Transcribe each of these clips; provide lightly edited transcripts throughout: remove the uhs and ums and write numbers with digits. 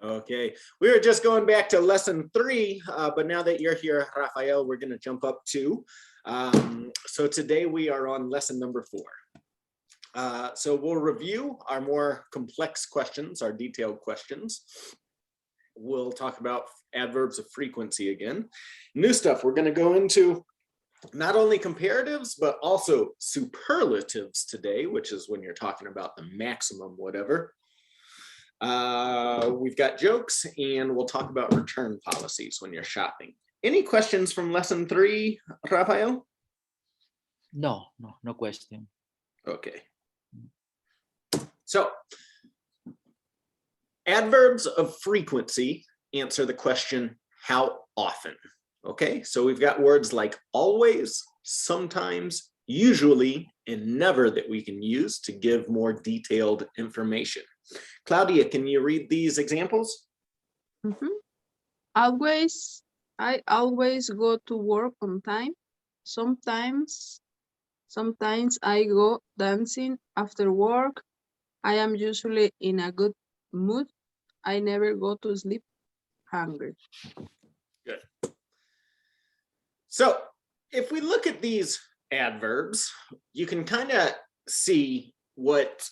Okay, we were just going back to lesson 3, but now that you're here, Rafael, we're going to jump up to. So today we are on lesson number 4. So we'll review our more complex questions, our detailed questions. We'll talk about adverbs of frequency again. New stuff, we're going to go into not only comparatives, but also superlatives today, which is when you're talking about the maximum whatever. We've got jokes, and we'll talk about return policies when you're shopping. Any questions from lesson 3, Rafael? No question. Okay. So, adverbs of frequency answer the question, how often? Okay, so we've got words like always, sometimes, usually, and never that we can use to give more detailed information. Claudia, can you read these examples? Always, I always go to work on time. Sometimes I go dancing after work. I am usually in a good mood. I never go to sleep hungry. Good. So if we look at these adverbs, you can kind of see what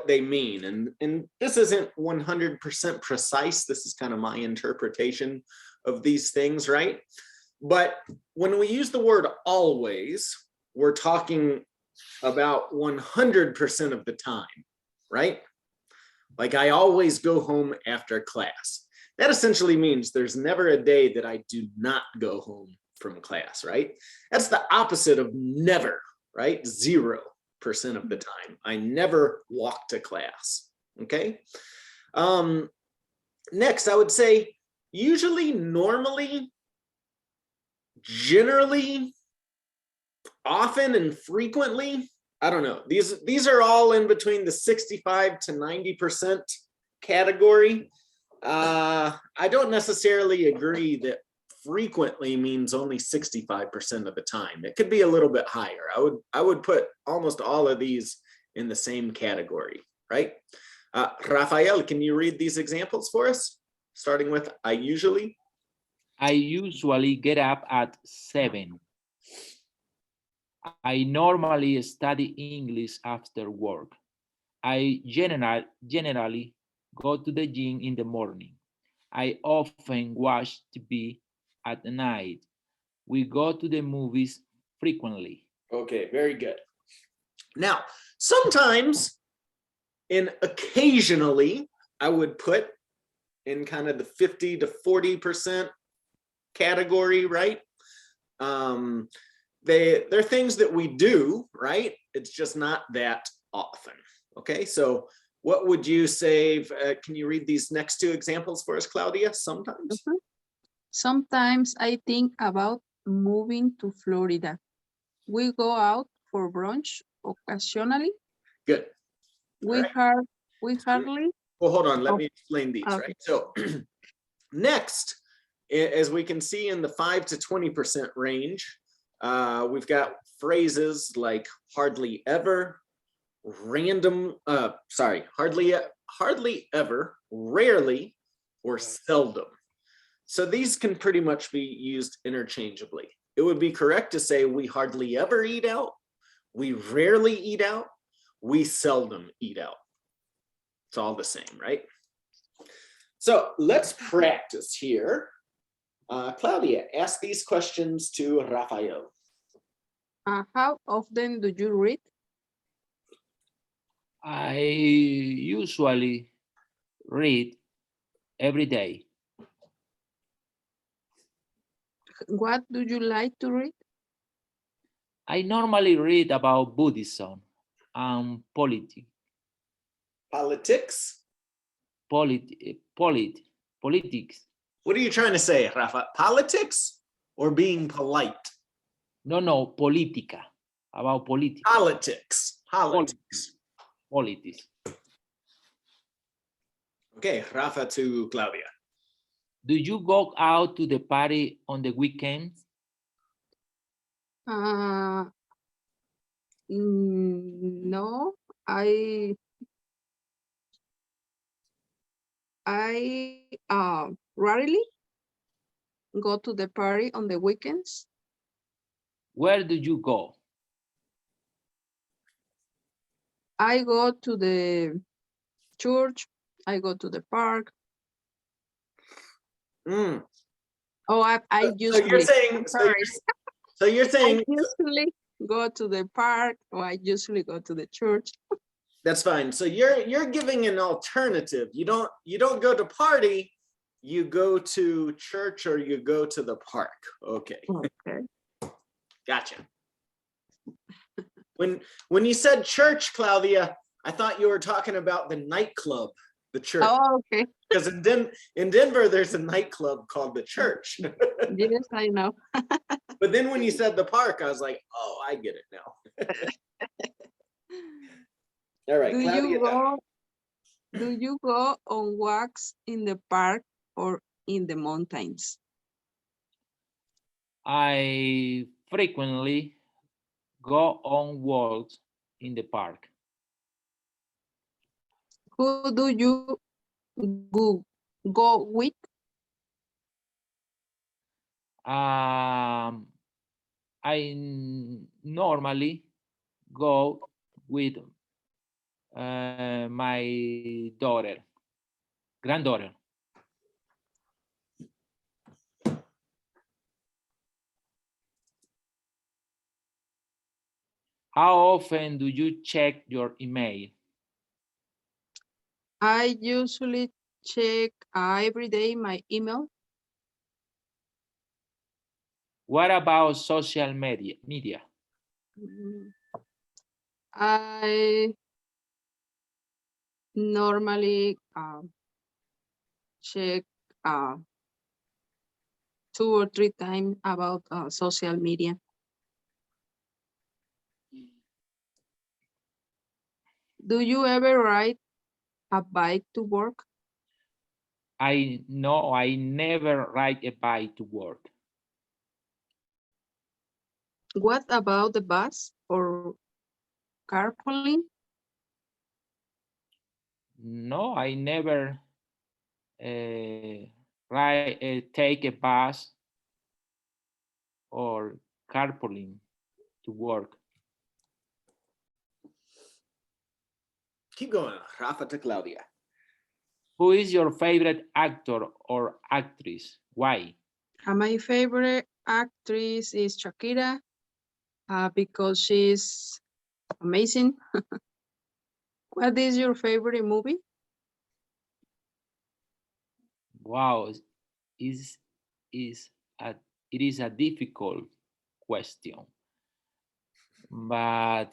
they mean. And this isn't 100% precise. This is kind of my interpretation of these things, right? But when we use the word always, we're talking about 100% of the time, right? Like I always go home after class. That essentially means there's never a day that I do not go home from class, right? That's the opposite of never, right? 0% of the time. I never walk to class, okay? Next, I would say usually, normally, generally, often, and frequently. I don't know. These are all in between the 65 to 90% category. I don't necessarily agree that frequently means only 65% of the time. It could be a little bit higher. I would put almost all of these in the same category, right? Rafael, can you read these examples for us? Starting with I usually get up at 7. I normally study English after work. I generally go to the gym in the morning. I often watch TV at night. We go to the movies frequently. Okay, very good. Now, sometimes and occasionally, I would put in kind of the 50 to 40% category, right? They're things that we do, right? It's just not that often. Okay, so what would you say? Can you read these next 2 examples for us, Claudia? Sometimes? Sometimes I think about moving to Florida. We go out for brunch occasionally. Good. We hardly. Well, hold on. Let me explain these, Okay. right? So next, as we can see in the 5 to 20% range, we've got phrases like hardly ever, hardly ever, rarely, or seldom. So these can pretty much be used interchangeably. It would be correct to say we hardly ever eat out, we rarely eat out, we seldom eat out. It's all the same, right? So let's practice here. Claudia, ask these questions to Rafael. How often do you read? I usually read every day. What do you like to read? I normally read about Buddhism and politics. Politics? Politics. What are you trying to say, Rafa? Politics or being polite? No, politica. About politics. Politics. Okay, Rafa to Claudia. Do you go out to the party on the weekends? No, I I rarely go to the party on the weekends. Where do you go? I go to the church. I go to the park. Mm. Oh, I So you're usually, saying, sorry. so you're I saying, usually go to the park, or I usually go to the church. that's fine. So you're giving an alternative. You don't go to party, you go to church or you go to the park. Okay, Okay. gotcha. When you said church, Claudia, I thought you were talking about the nightclub, the church. Oh, okay. Because in Denver, there's a nightclub called the church. Yes, I know. But then when you said the park, I was like, oh, I get it now. All right, Do Claudia. you go on walks in the park or in the mountains? I frequently go on walks in the park. Who do you go with? I normally go with my granddaughter. How often do you check your email? I usually check every day my email. What about social media? I normally check 2 or 3 times about social media. Do you ever ride a bike to work? I never ride a bike to work. What about the bus or carpooling? No, I never take a bus or carpooling to work. Keep going, Rafa to Claudia. Who is your favorite actor or actress? Why? My favorite actress is Shakira because she's amazing. What is your favorite movie? Wow, is a it is a difficult question, but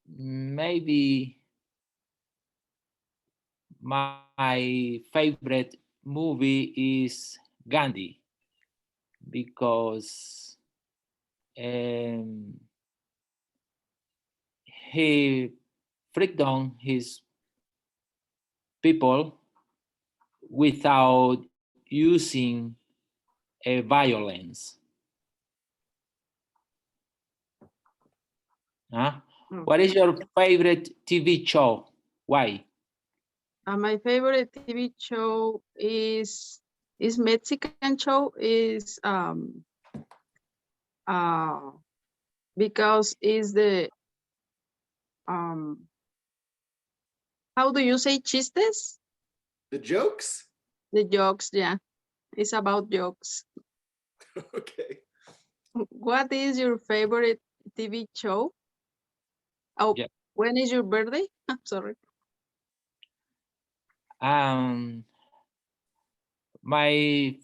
maybe my favorite movie is Gandhi because he freaked on his people without using violence. Huh? What is your favorite TV show? Why? My favorite TV show is Mexican show is because is the how do you say chistes? The jokes? The jokes, yeah. It's about jokes. Okay. What is your favorite TV show? Oh, Yeah. when is your birthday? I'm sorry. My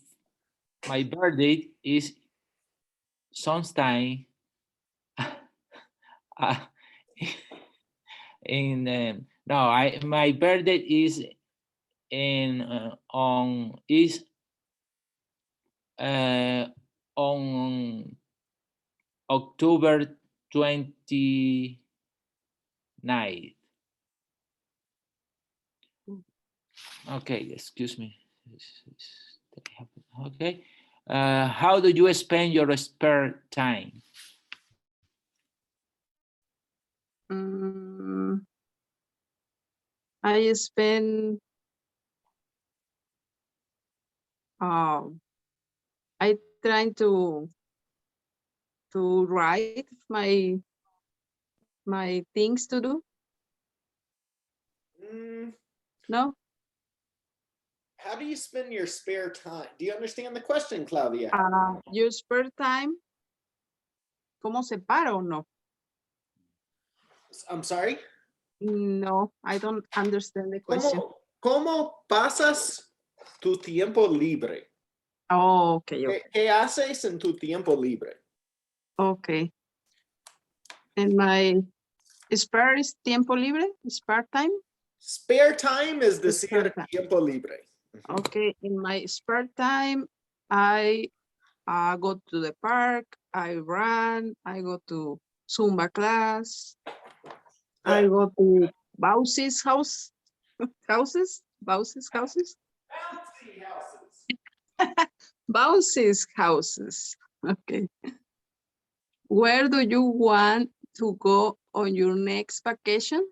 birthday is sometime in no, my birthday is in on October 29th. Okay, excuse me. Okay. How do you spend your spare time? I spend I trying to write my things to do. Mm, No, how do you spend your spare time? Do you understand the question, Claudia? your spare time. ¿Cómo se para o no? I'm sorry. No, I don't understand the question. ¿Cómo pasas tu tiempo libre? Oh, okay, okay. ¿Qué haces en tu tiempo libre? Okay. And my spare is tiempo libre, spare time. Spare time es Spare decir time. tiempo libre. Okay, in my spare time, I go to the park, I run, I go to Zumba class, I Good. go to Bowsie's house, houses. Bouncy houses. Bowsie's houses. Okay. Where do you want to go on your next vacation?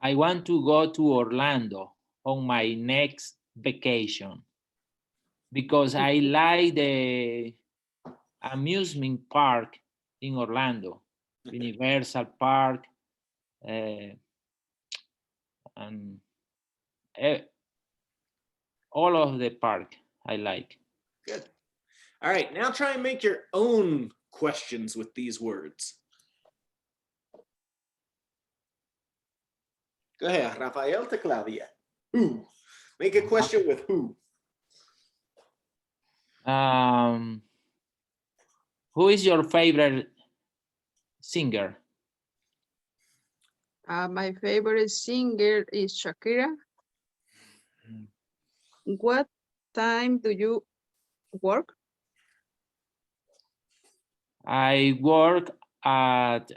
I want to go to Orlando on my next vacation because I like the amusement park in Orlando, Universal Park, and all of the park I like. Good. All right, now try and make your own questions with these words. Go ahead, Rafael to Claudia. Who? Make a question with who. Who is your favorite singer? My favorite singer is Shakira. What time do you work? I work at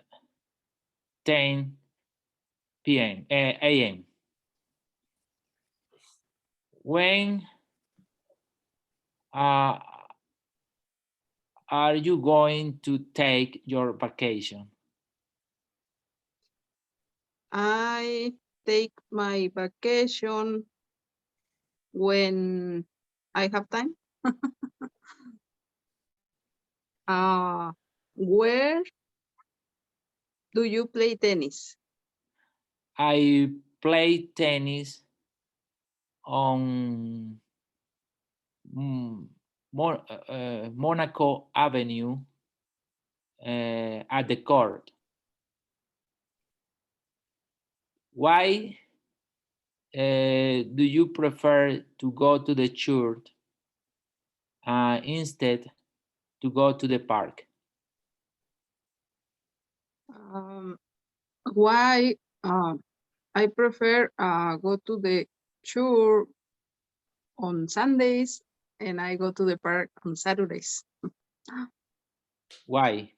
10 p.m. a.m. When are you going to take your vacation? I take my vacation when I have time. Where do you play tennis? I play tennis on Monaco Avenue at the court. Why do you prefer to go to the church instead to go to the park? Why I prefer go to the church on Sundays and I go to the park on Saturdays. Why?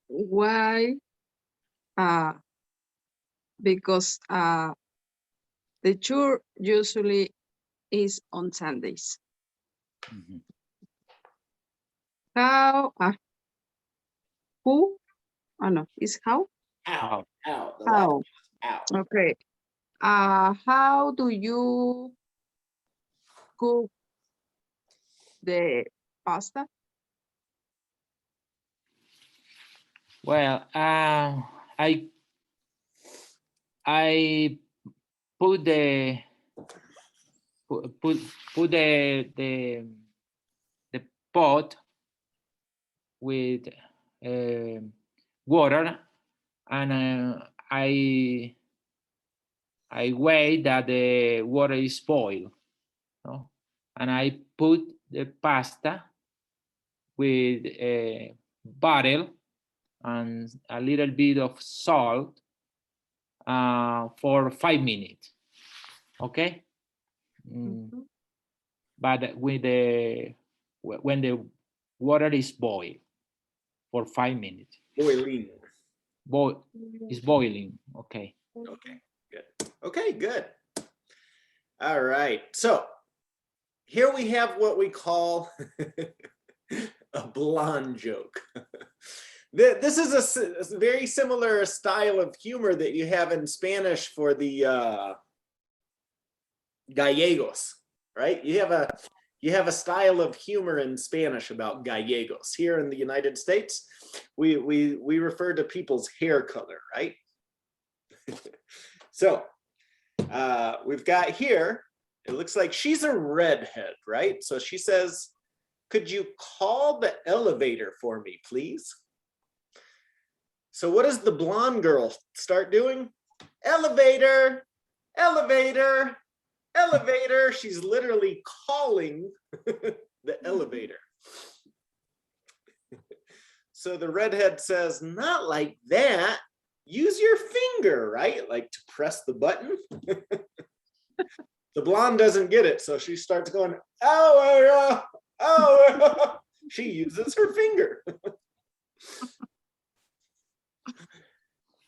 Why? Because the church usually is on Sundays. Mhm. How? Who? Oh no, is how? Out. Out. The How? last out. Okay. How do you cook the pasta? Well, I put the put the pot with water, and I wait that the water is boiled, no? And I put the pasta with a butter and a little bit of salt for 5 minutes. Okay. Mhm. But with the when the water is boiled for 5 minutes. Boiling. Is boiling. Okay. Okay, good. Okay, good. All right. So here we have what we call a blonde joke. This is a very similar style of humor that you have in Spanish for the Gallegos, right? You have a style of humor in Spanish about Gallegos. Here in the United States, we refer to people's hair color, right? So we've got here, it looks like she's a redhead, right? So she says, could you call the elevator for me, please? So what does the blonde girl start doing? Elevator, elevator, elevator. She's literally calling the elevator. So the redhead says, not like that. Use your finger, right? Like to press the button. The blonde doesn't get it. So she starts going, oh, oh. She uses her finger.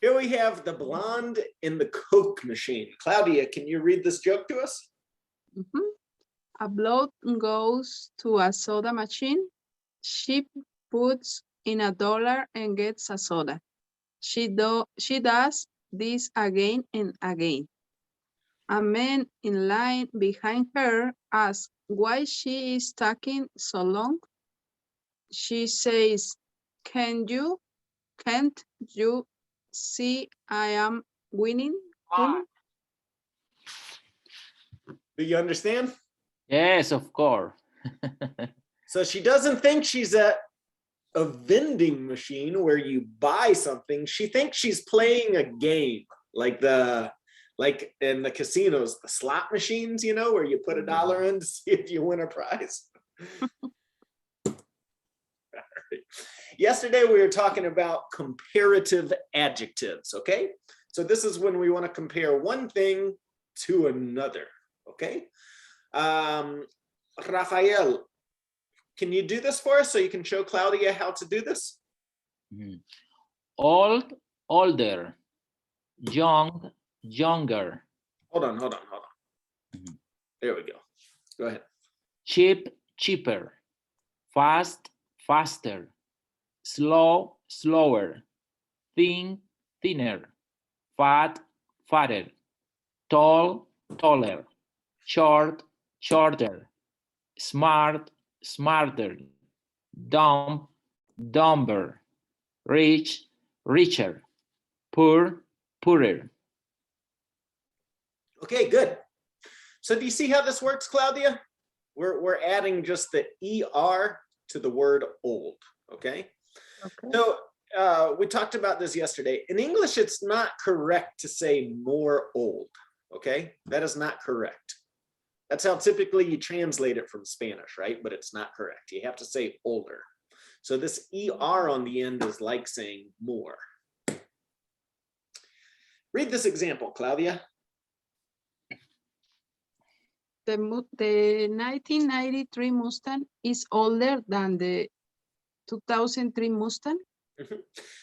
Here we have the blonde in the Coke machine. Claudia, can you read this joke to us? Mhm. A blonde goes to a soda machine. She puts in $1 and gets a soda. She does this again and again. A man in line behind her asks why she is taking so long. She says, can't you see I am winning? Do you understand? Yes, of course. So she doesn't think she's at a vending machine where you buy something. She thinks she's playing a game, like in the casinos, the slot machines, you know, where you put $1 in to see if you win a prize. Yesterday we were talking about comparative adjectives, okay? So this is when we want to compare one thing to another, okay? Rafael, can you do this for us so you can show Claudia how to do this? Old, older. Young, younger. Hold on. There we go. Go ahead. Cheap, cheaper. Fast, faster. Slow, slower. Thin, thinner. Fat, fatter. Tall, taller. Short, shorter. Smart, smarter. Dumb, dumber. Rich, richer. Poor, poorer. Okay, good. So do you see how this works, Claudia? We're adding just the ER to the word old, okay? Okay. So we talked about this yesterday. In English, it's not correct to say more old, okay? That is not correct. That's how typically you translate it from Spanish, right? But it's not correct. You have to say older. So this ER on the end is like saying more. Read this example, Claudia. The 1993 Mustang is older than the 2003 Mustang.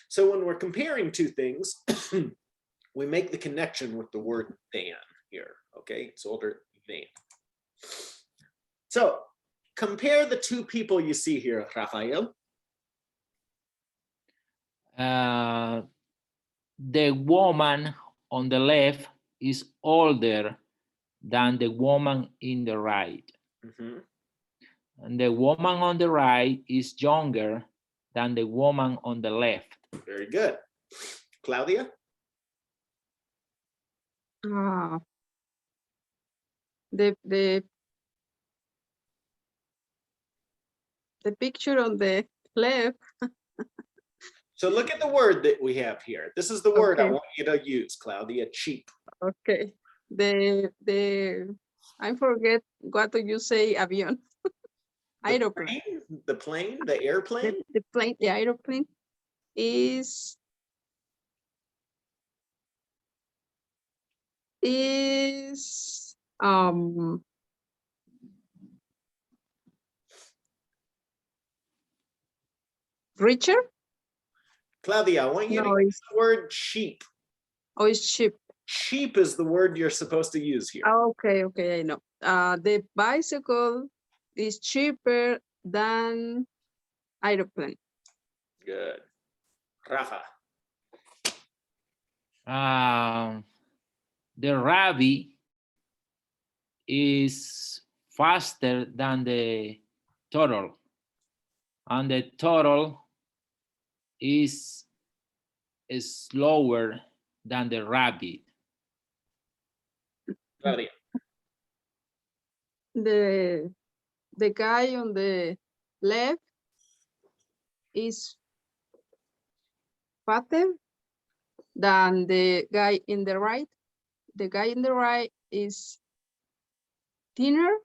So when we're comparing two things, we make the connection with the word than here, okay? It's older than. So compare the two people you see here, Rafael. The woman on the left is older than the woman in the right. And the woman on the right is younger than the woman on the left. Very good. Claudia? The picture on the left. So look at the word that we have here. This is the word I Okay. want you to use, Claudia, cheap. Okay. I forget what do you say, avión. Aeroplane. The plane, the airplane. The plane, the aeroplane is richer? Claudia, I want you to use the word cheap. Oh, it's cheap. Cheap is the word you're supposed to use here. Okay, I know. The bicycle is cheaper than aeroplane. Good. Rafa. The rabbit is faster than the turtle, and the turtle is slower than the rabbit. Claudia. The guy on the left is fatter than the guy in the right. The guy in the right is thinner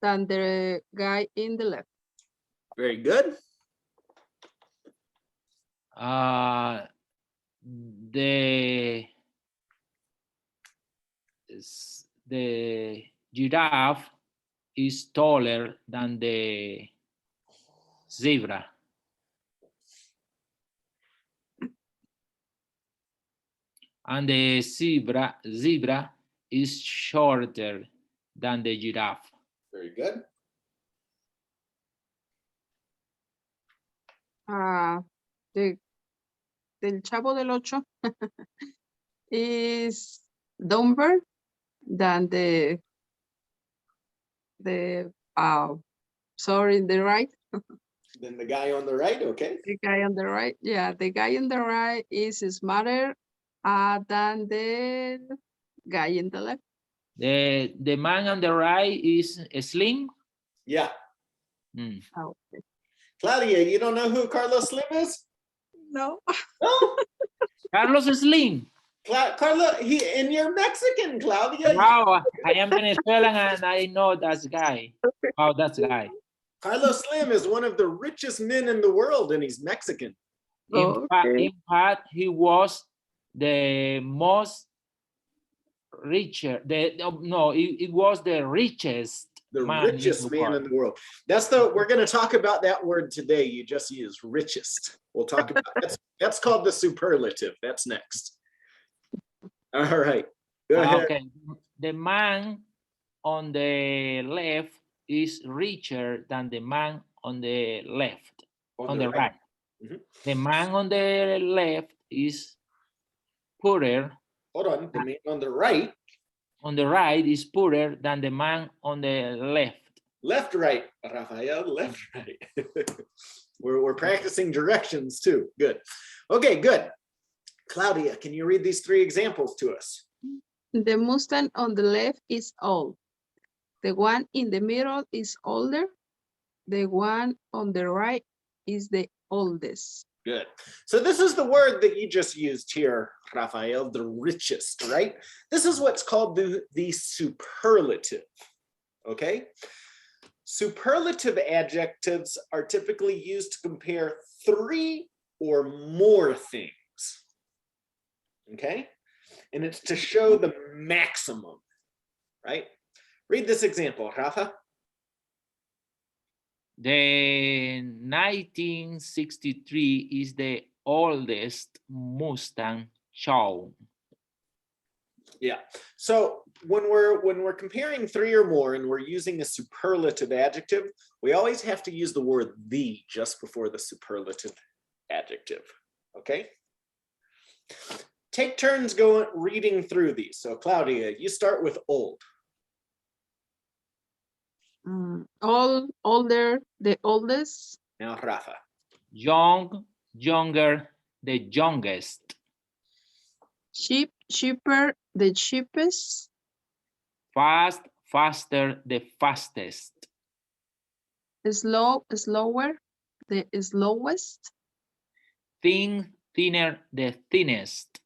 than the guy in the left. Very good. The giraffe is taller than the zebra. And the zebra is shorter than the giraffe. Very good. Del Chavo del Ocho is dumber than the sorry, the right. Then the guy on the right, okay. The guy on the right, yeah, the guy on the right is smarter than the guy in the left. The man on the right is slim. Yeah. Okay. Claudia, you don't know who Carlos Slim is? No. No. Carlos Slim. Carla, and you're Mexican, Claudia. Wow, I am Venezuelan and I know that guy. Wow, that's the guy. Carlos Slim is one of the richest men in the world, and he's Mexican. In fact, he was the most richer. It was the richest. The richest man in the world. We're going to talk about that word today. You just used richest. We'll talk about that's called the superlative. That's next. All right. Go ahead. Okay. The man on the left is richer than the man on the left, on the right. Mm-hmm. The man on the left is poorer. Hold on. The man on the right. On the right is poorer than the man on the left. Left, right, Rafael, left, right. we're practicing directions too. Good. Okay, good. Claudia, can you read these three examples to us? The Mustang on the left is old. The one in the middle is older. The one on the right is the oldest. Good. So this is the word that you just used here, Rafael, the richest, right? This is what's called the superlative, okay? Superlative adjectives are typically used to compare three or more things, okay? And it's to show the maximum, right? Read this example, Rafa. The 1963 is the oldest Mustang shown. Yeah. So when we're comparing three or more and we're using a superlative adjective, we always have to use the word the just before the superlative adjective. Okay. Take turns reading through these. So Claudia, you start with old. Older, the oldest. Now Rafa. Young, younger, the youngest. Cheap, cheaper, the cheapest. Fast, faster, the fastest. Slow, slower, the slowest. Thin, thinner, the thinnest.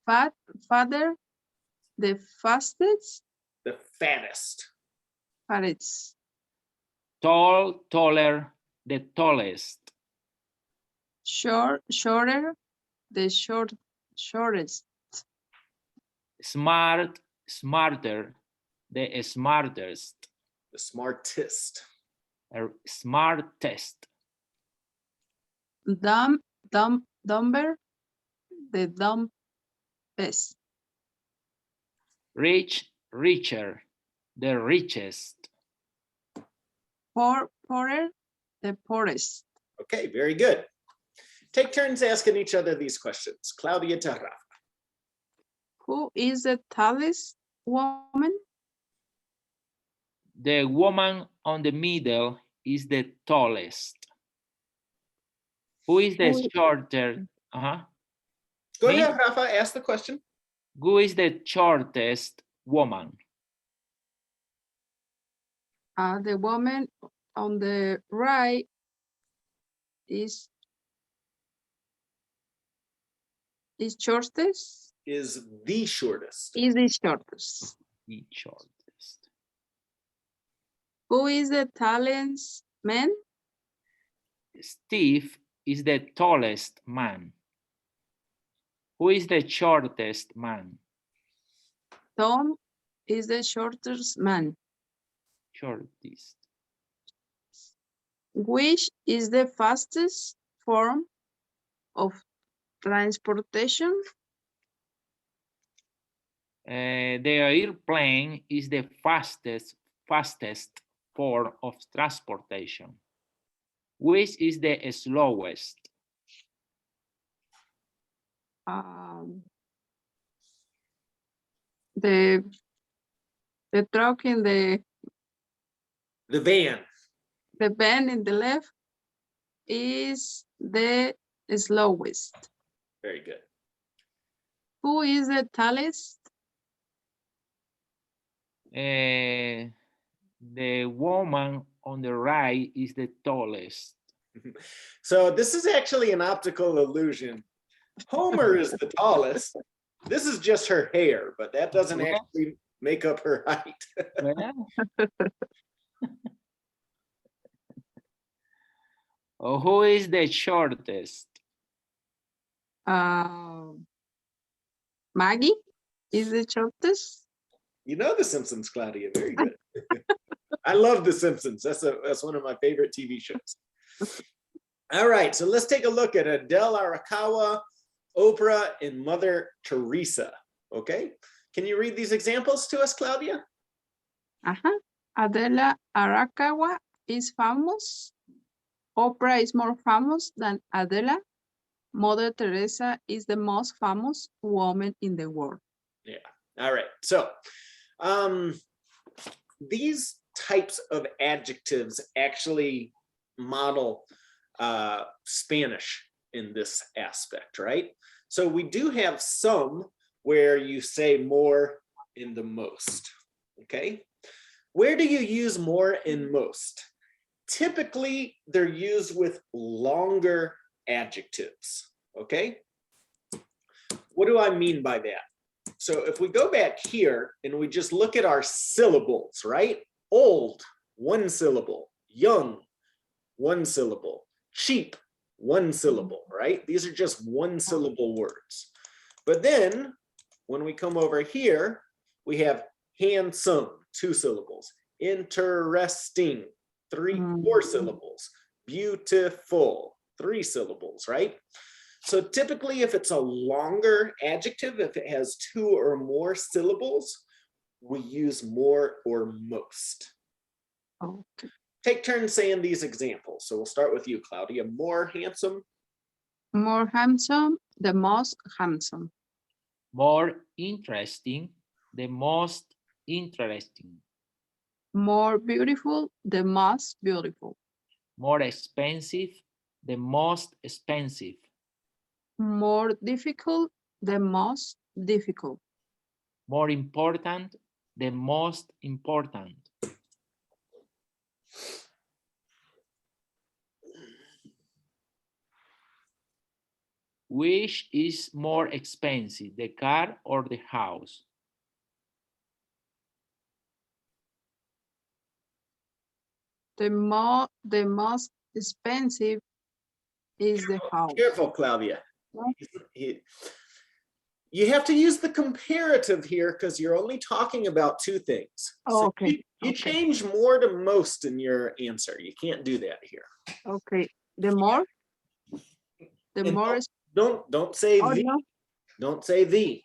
Fat, fatter, the fastest. The fattest. Fattest. Tall, taller, the tallest. Short, shorter, the shortest. Smart, smarter, the smartest. The smartest. Smartest. Dumber, the dumbest. Rich, richer, the richest. Poorer, the poorest. Okay, very good. Take turns asking each other these questions. Claudia to Rafa. Who is the tallest woman? The woman on the middle is the tallest. Who is the Who- shorter? Go Me? ahead, Rafa, ask the question. Who is the shortest woman? The woman on the right is shortest. Is the shortest. Is the shortest. The shortest. Who is the tallest man? Steve is the tallest man. Who is the shortest man? Tom is the shortest man. Shortest. Which is the fastest form of transportation? The airplane is the fastest form of transportation. Which is the slowest? The truck in the van. The van in the left is the slowest. Very good. Who is the tallest? The woman on the right is the tallest. So this is actually an optical illusion. Homer is the tallest. This is just her hair, but that doesn't actually make up her height. Oh, who is the shortest? Maggie is the shortest. You know The Simpsons, Claudia. Very good. I love The Simpsons. That's one of my favorite TV shows. All right, so let's take a look at Adele Arakawa, Oprah, and Mother Teresa. Okay, can you read these examples to us, Claudia? Adela Arakawa is famous. Oprah is more famous than Adela. Mother Teresa is the most famous woman in the world. Yeah. All right. So these types of adjectives actually model Spanish in this aspect, right? So we do have some where you say more in the most, okay? Where do you use more and most? Typically, they're used with longer adjectives, okay? What do I mean by that? So if we go back here and we just look at our syllables, right? Old, one syllable. Young, one syllable. Cheap, one syllable, right? These are just one syllable words. But then when we come over here, we have handsome, two syllables. Interesting, four syllables. Beautiful, three syllables, right? So typically if it's a longer adjective, if it has two or more syllables, we use more or most. Okay. Take turns saying these examples. So we'll start with you, Claudia. More handsome. More handsome, the most handsome. More interesting, the most interesting. More beautiful, the most beautiful. More expensive, the most expensive. More difficult, the most difficult. More important, the most important. Which is more expensive, the car or the house? The most expensive is the house. Careful, Claudia. You have to use the comparative here because you're only talking about two things. Oh, so okay. You change more to most in your answer. You can't do that here. Okay. The more. The And more. Don't say the. No. Don't say the.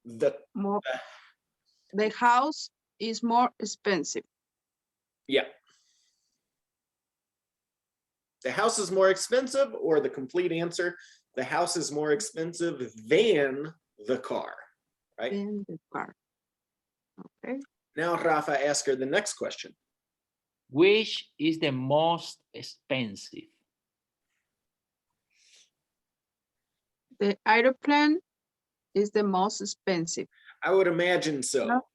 The more. The house is more expensive. Yeah. The house is more expensive, or the complete answer, the house is more expensive than the car, right? In the car. Okay. Now, Rafa, ask her the next question. Which is the most expensive? The aeroplane is the most expensive. I would imagine so. No.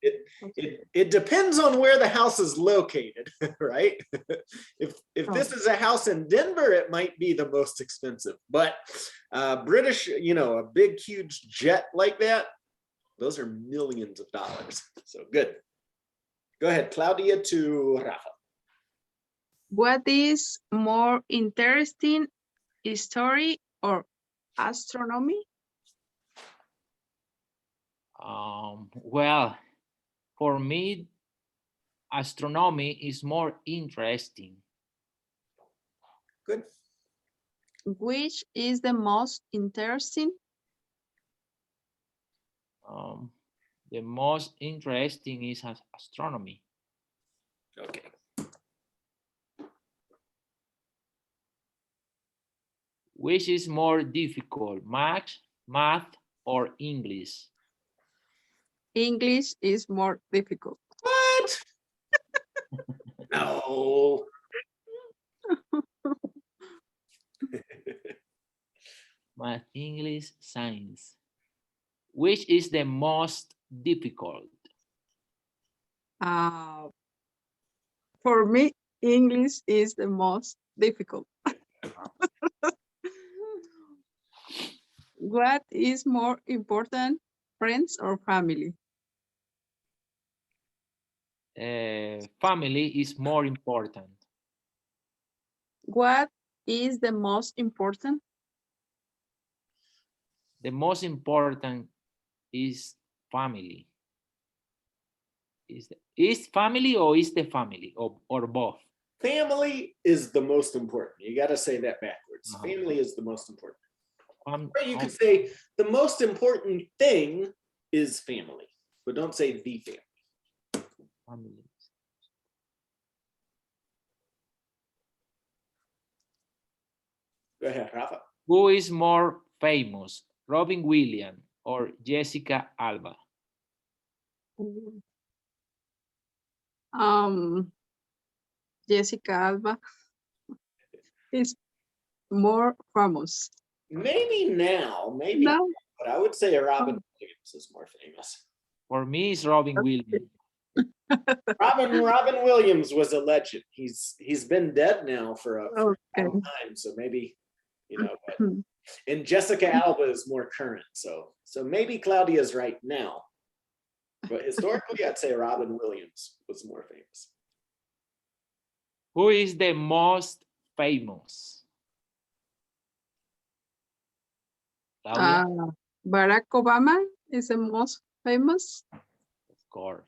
It depends on where the house is located, right? If this is a house in Denver, it might be the most expensive. But British, a big, huge jet like that, those are millions of dollars. So good. Go ahead, Claudia to Rafa. What is more interesting, history or astronomy? Well, for me, astronomy is more interesting. Good. Which is the most interesting? The most interesting is astronomy. Okay. Which is more difficult, math or English? English is more difficult. What? No. Math, English, science. Which is the most difficult? For me, English is the most difficult. What is more important, friends or family? Family is more important. What is the most important? The most important is family. Is family or is the family or both? Family is the most important. You got to say that backwards. Family is the most important. Or you could say the most important thing is family, but don't say the family. Go ahead, Rafa. Who is more famous, Robin Williams or Jessica Alba? Jessica Alba is more famous. Maybe now, maybe, No. but I would say Robin Williams is more famous. For me, it's Robin Williams. Robin Williams was a legend. He's been dead now for a long time, so maybe, but, and Jessica Alba is more current, so maybe Claudia's right now. But historically, I'd say Robin Williams was more famous. Who is the most famous? Barack Obama is the most famous. Of course.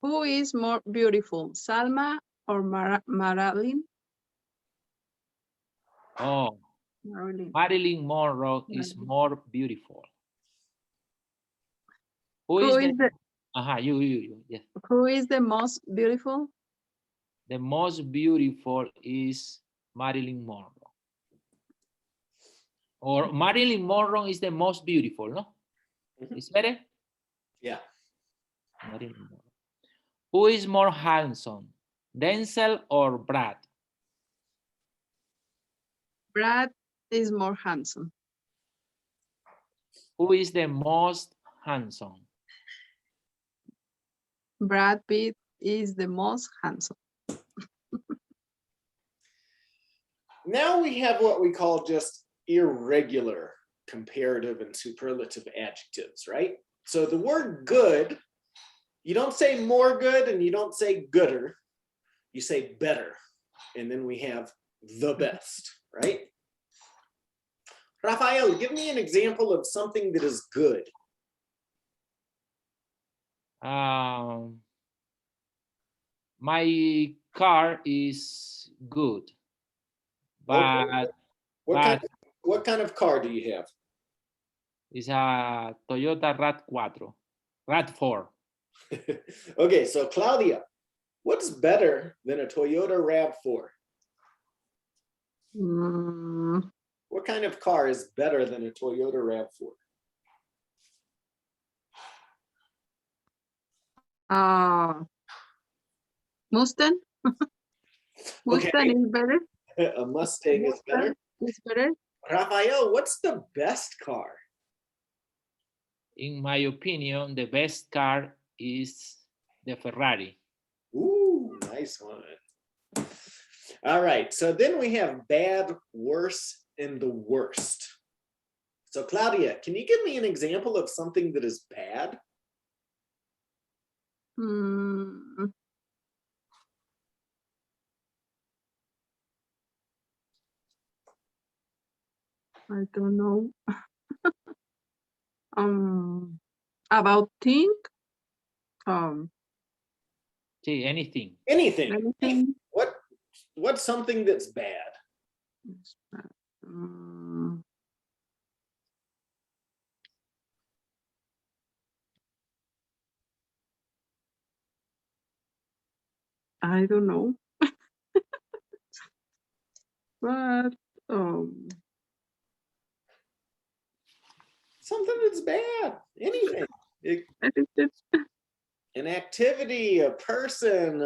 Who is more beautiful, Salma or Marilyn? Oh, Marilyn Monroe is more beautiful. Who is the yes. Who is the most beautiful? The most beautiful is Marilyn Monroe. Or Marilyn Monroe is the most beautiful, no? Is better? Yeah. Marilyn Monroe. Who is more handsome, Denzel or Brad? Brad is more handsome. Who is the most handsome? Brad Pitt is the most handsome. Now we have what we call just irregular comparative and superlative adjectives, right? So the word good, you don't say more good and you don't say gooder, you say better. And then we have the best, right? Rafael, give me an example of something that is good. My car is good, but, okay. What kind of car do you have? It's a Toyota RAV4. Okay, so Claudia, what's better than a Toyota RAV4? Mm, What kind of car is better than a Toyota RAV4? Mustang. Mustang is better. A Mustang is better. Is better. Rafael, what's the best car? In my opinion, the best car is the Ferrari. Ooh, nice one. All right, so then we have bad, worse, and the worst. So Claudia, can you give me an example of something that is bad? Mm, I don't know. About think. See, anything. Anything. Anything. What's something that's bad? Mm, I don't know. But Something that's bad. Anything. I think that An activity, a person,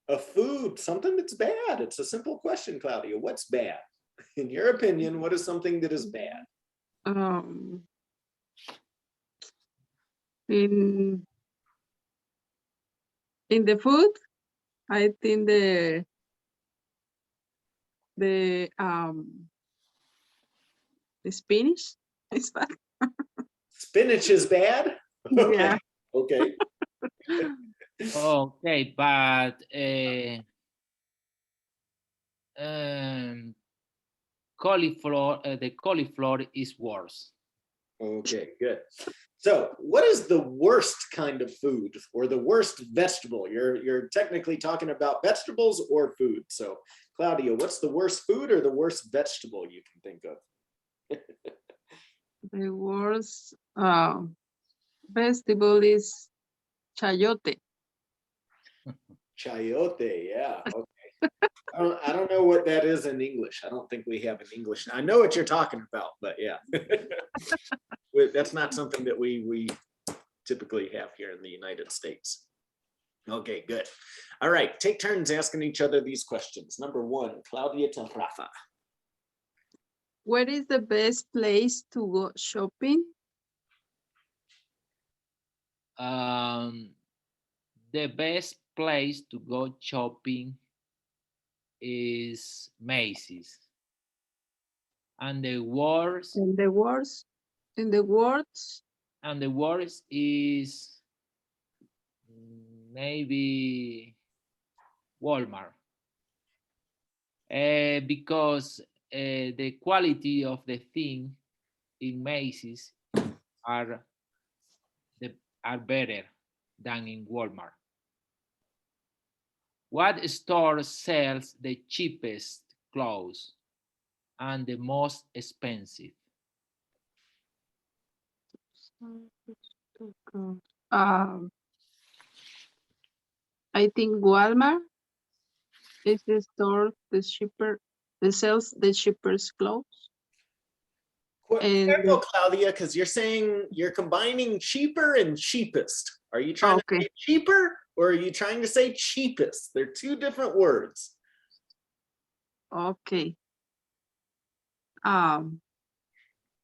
a food, something that's bad. It's a simple question, Claudia. What's bad? In your opinion, what is something that is bad? in the food, I think the spinach is bad. Spinach is bad? Yeah. Okay. Okay, but cauliflower, the cauliflower is worse. Okay, good. So what is the worst kind of food or the worst vegetable? You're technically talking about vegetables or food. So Claudia, what's the worst food or the worst vegetable you can think of? The worst vegetable is chayote. Chayote, yeah. Okay. I don't know what that is in English. I don't think we have in English. I know what you're talking about, but yeah. That's not something that we typically have here in the United States. Okay, good. All right, take turns asking each other these questions. Number one, Claudia to Rafa. Where is the best place to go shopping? The best place to go shopping is Macy's. And the worst, In the worst, and the worst is maybe Walmart. Because the quality of the thing in Macy's are better than in Walmart. What store sells the cheapest clothes and the most expensive? I think Walmart is the store that sells the cheapest clothes. Careful, And Claudia, because you're saying you're combining cheaper and cheapest. Are you trying to say cheaper or are you trying to say cheapest? They're two different words. okay.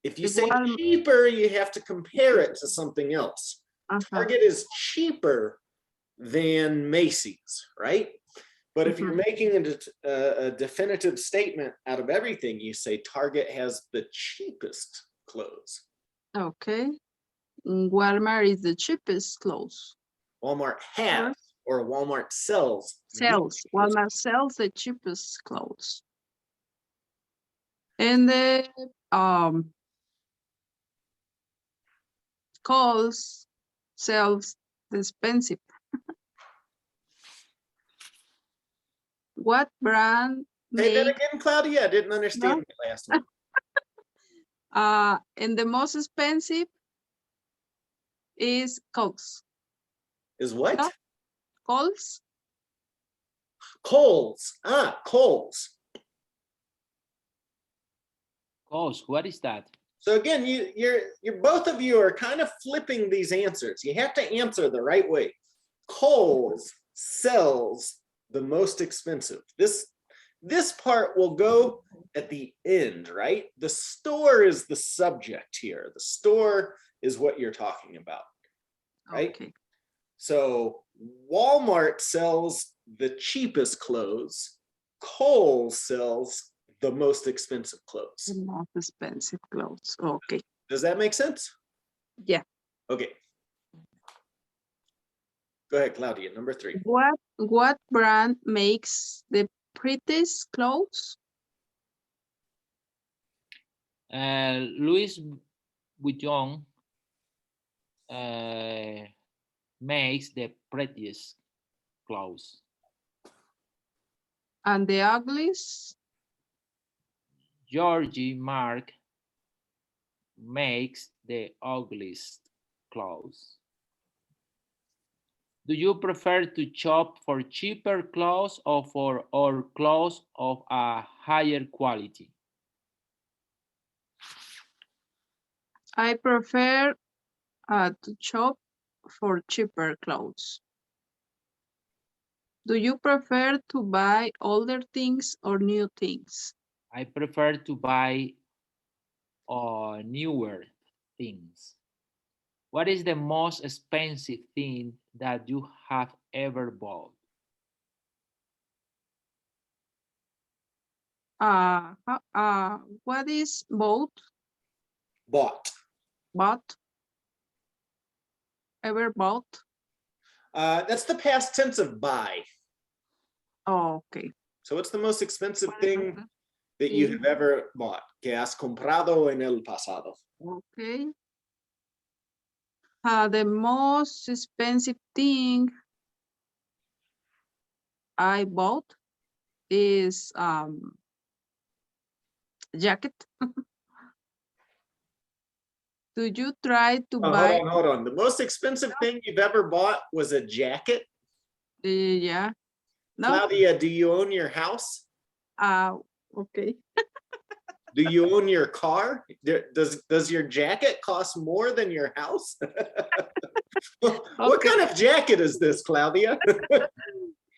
If you say cheaper, you have to compare it to something else. Target is cheaper than Macy's, right? But if you're making a definitive statement out of everything, you say Target has the cheapest clothes. Okay. Walmart is the cheapest clothes. Walmart has or Walmart sells. Walmart sells the cheapest clothes. And the Kohl's sells the expensive. What brand Say that again, Claudia. I didn't understand the last one. And the most expensive is Kohl's. Is what? No? Kohl's. Coals. Coals. Course, what is that? So again, you're both of you are kind of flipping these answers. You have to answer the right way. Kohl's sells the most expensive. This part will go at the end, right? The store is the subject here. The store is what you're talking about, right? Okay. So Walmart sells the cheapest clothes. Kohl's sells the most expensive clothes. The most expensive clothes. Okay. Does that make sense? Yeah. Okay. Go ahead, Claudia, number 3. What brand makes the prettiest clothes? Louis Vuitton makes the prettiest clothes. And the ugliest? Georgie Mark makes the ugliest clothes. Do you prefer to shop for cheaper clothes or clothes of a higher quality? I prefer to shop for cheaper clothes. Do you prefer to buy older things or new things? I prefer to buy newer things. What is the most expensive thing that you have ever bought? What is both? Bought. Bought? Ever bought? That's the past tense of buy. Oh, okay. So what's the most expensive What is thing that? that you have ever bought? Que has comprado en el pasado. Okay. The most expensive thing I bought is jacket. Do you try to Oh, buy? hold on. The most expensive thing you've ever bought was a jacket? Yeah. No. Claudia, do you own your house? Okay. Do you own your car? Does your jacket cost more than your house? What kind of jacket is this, Claudia?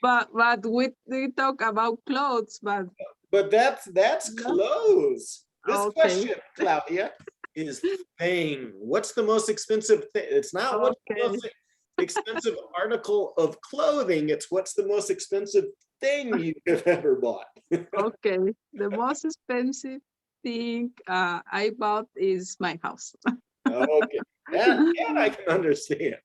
But we talk about clothes, But that's clothes. This Okay. question, Claudia, is thing. What's the most expensive thing? It's not what's the Okay. most expensive article of clothing. It's what's the most expensive thing you have ever bought. Okay. The most expensive thing I bought is my house. Okay, that I can understand.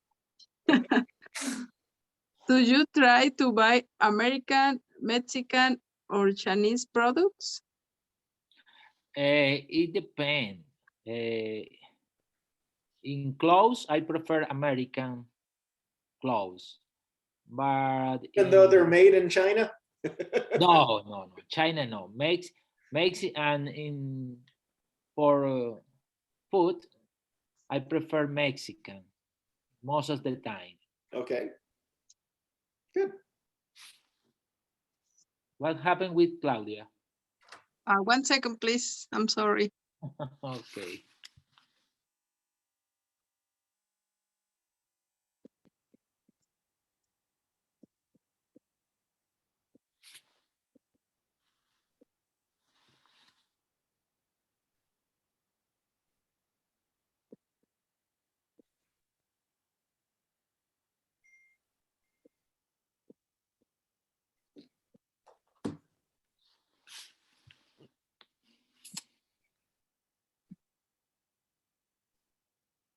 Do you try to buy American, Mexican, or Chinese products? It depends. In clothes, I prefer American clothes, but Even though they're made in China? no, China no. Makes it and for food, I prefer Mexican most of the time. Okay, good. What happened with Claudia? 1 second, please. I'm sorry. Okay.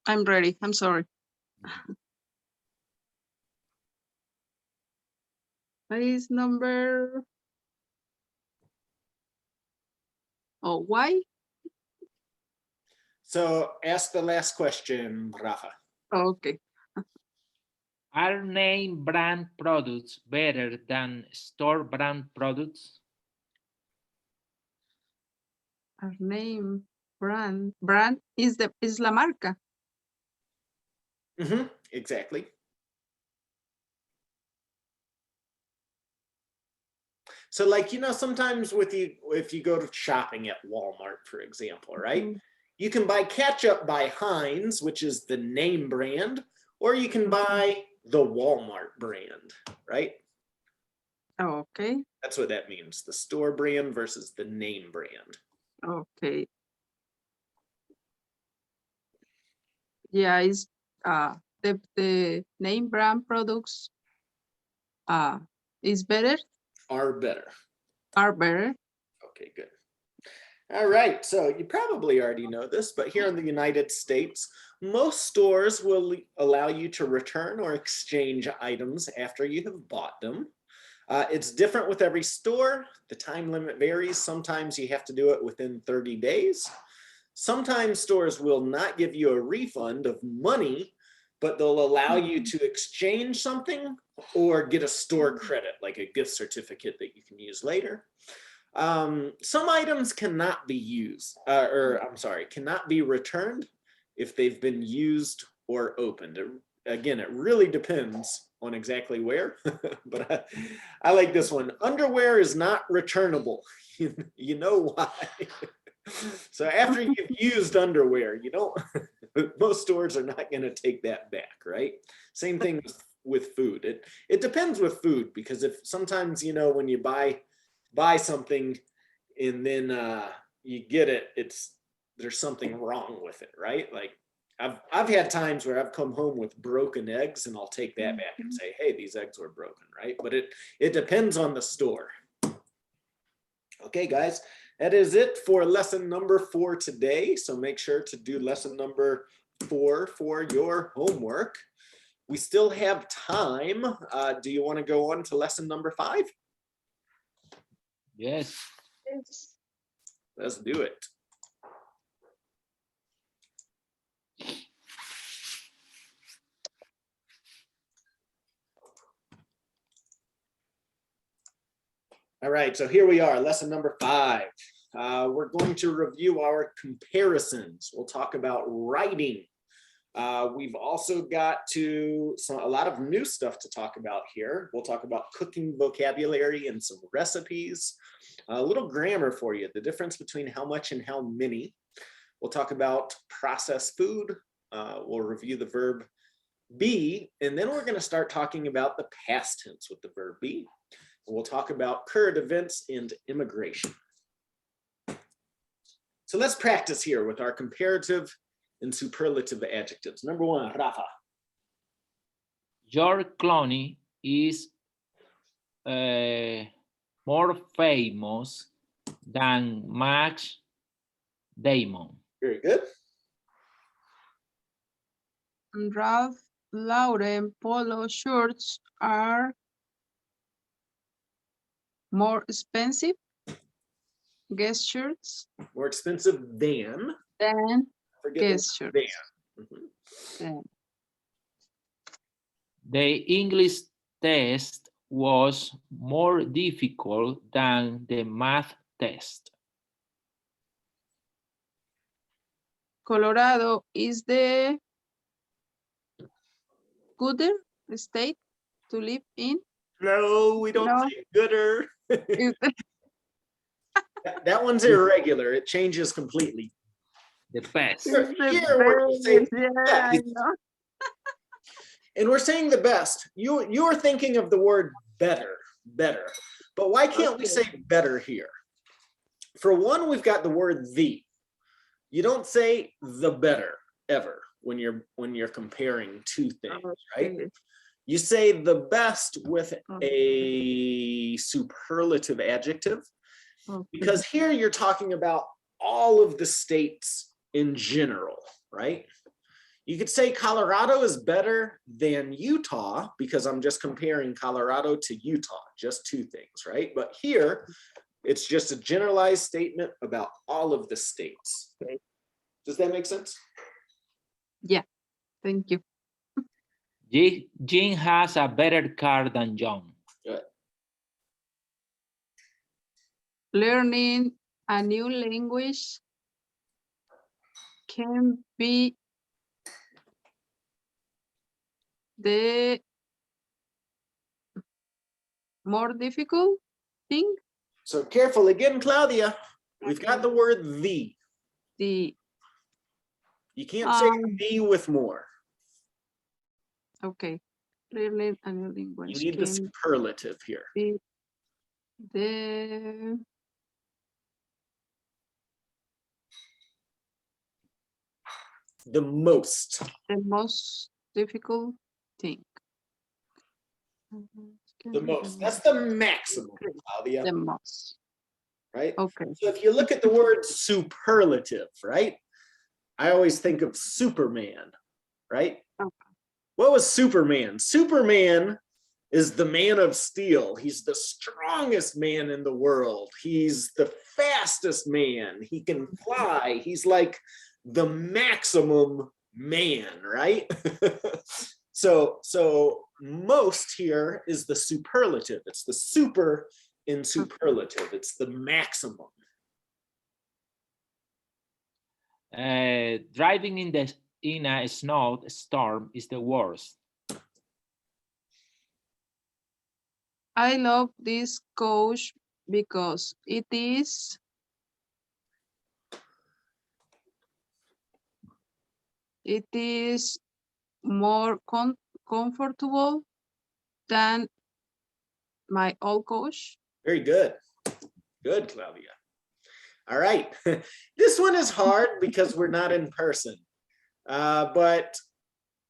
I'm ready. I'm sorry. Please number. Oh, why? So ask the last question, Rafa. Okay. Are name brand products better than store brand products? Our name, brand is la marca. Exactly. So like, you know, sometimes if you go to shopping at Walmart, for example, right? Mhm. You can buy ketchup by Heinz, which is the name brand, or you can buy the Walmart brand, right? Okay, That's what that means, the store brand versus the name brand. okay. Yeah, it's the name brand products is better, Are better. are better. Okay, good. All right, so you probably already know this, but here in the United States, most stores will allow you to return or exchange items after you have bought them. It's different with every store. The time limit varies. Sometimes you have to do it within 30 days. Sometimes stores will not give you a refund of money, but they'll allow you to exchange something or get a store credit, like a gift certificate that you can use later. Some items cannot be used, cannot be returned if they've been used or opened. Again, it really depends on exactly where, but I like this one. Underwear is not returnable. You know why? So after you've used underwear, you don't, most stores are not going to take that back, right? Same thing with food. It depends with food, because if sometimes, you know, when you buy something and then you get it, there's something wrong with it, right? Like I've had times where I've come home with broken eggs, and I'll take that back and say, hey, these eggs were broken, right? But it depends on the store. Okay, guys, that is it for lesson number 4 today. So make sure to do lesson number 4 for your homework. We still have time. Do you want to go on to lesson number 5? Yes. Yes. Let's do it. All right, so here we are, lesson number 5. We're going to review our comparisons. We'll talk about writing. We've also got a lot of new stuff to talk about here. We'll talk about cooking vocabulary and some recipes. A little grammar for you, the difference between how much and how many. We'll talk about processed food. We'll review the verb be, and then we're going to start talking about the past tense with the verb be. We'll talk about current events and immigration. So let's practice here with our comparative and superlative adjectives. Number 1, Rafa. George Clooney is more famous than Max Damon. Very good. And Ralph Lauren polo shirts are more expensive. Guest shirts More expensive than. than Forget guest the shirts. than. Mhm. Yeah. The English test was more difficult than the math test. Colorado is the gooder state to live in. No, we don't No. say gooder. Is the- That one's irregular. It changes completely. The best. is the Here we're gonna say best. Yeah, I best. know. And we're saying the best. You're thinking of the word better. But why can't we Okay. say better here? For one, we've got the word the. You don't say the better ever when you're comparing two things, right? Okay. You say the best with Okay. a superlative adjective, Okay. because here you're talking about all of the states in general, right? You could say Colorado is better than Utah because I'm just comparing Colorado to Utah, just two things, right? But here, it's just a generalized statement about all of the states. Okay. Does that make sense? Yeah, thank you. Jean has a better car than John. Good. Learning a new language can be the more difficult thing. So careful again, Claudia. We've got the word the. The You can't say the with more. okay. Really, a new You language need the can superlative here. be the The most. difficult thing. The most. That's the maximum, Claudia. The most. Right? Okay. So if you look at the word superlative, right? I always think of Superman, right? Okay. What was Superman? Superman is the man of steel. He's the strongest man in the world. He's the fastest man. He can fly. He's like the maximum man, right? So most here is the superlative. It's the super in superlative. It's the maximum. Driving in a snowstorm is the worst. I love this coach because it is more comfortable than my old coach. Very good. Good, Claudia. All right. This one is hard because we're not in person. But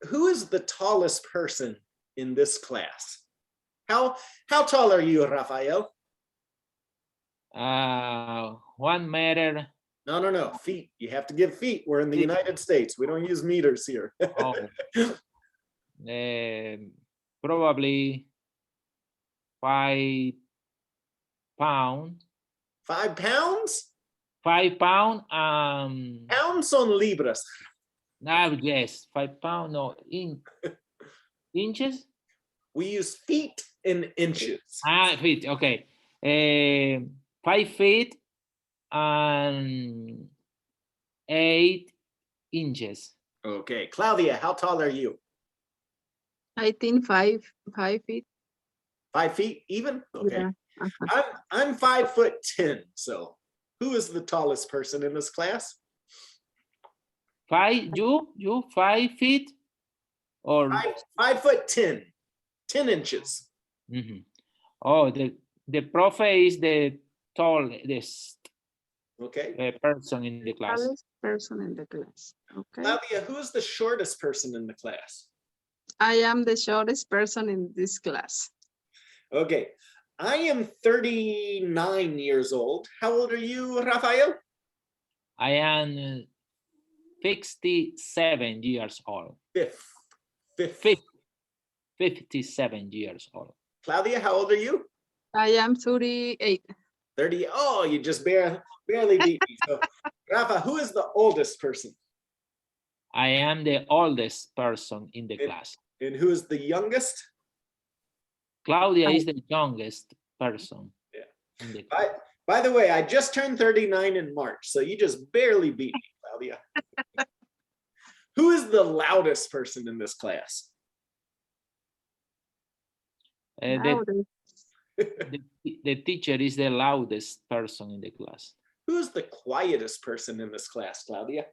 who is the tallest person in this class? How tall are you, Rafael? 1 meter. No. Feet. You have to give feet. We're in the United States. We don't use meters here. Oh. Probably 5 pounds. 5 pounds? 5 pounds. Pounds son libras. Yes, 5 pounds. No, inches. We use feet in inches. Feet. Okay. 5 feet and 8 inches. Okay, Claudia, how tall are you? I think 5 feet. 5 feet even? Okay. Yeah. I'm 5'10". So who is the tallest person in this class? You 5 feet or 5'10", 10 inches. Mm-hmm. Oh, the prof is the tallest person in the class. Tallest person in the class. Okay. Claudia, who is the shortest person in the class? I am the shortest person in this class. Okay, I am 39 years old. How old are you, Rafael? I am 67 years old. 57 years old. Claudia, how old are you? I am 38. 30. Oh, you just barely beat me. So, Rafa, who is the oldest person? I am the oldest person in the class. And who is the youngest? Claudia is the youngest person. Yeah. In the class. By the way, I just turned 39 in March, so you just barely beat me, Claudia. Who is the loudest person in this class? The teacher is the loudest person in the class. Who is the quietest person in this class, Claudia?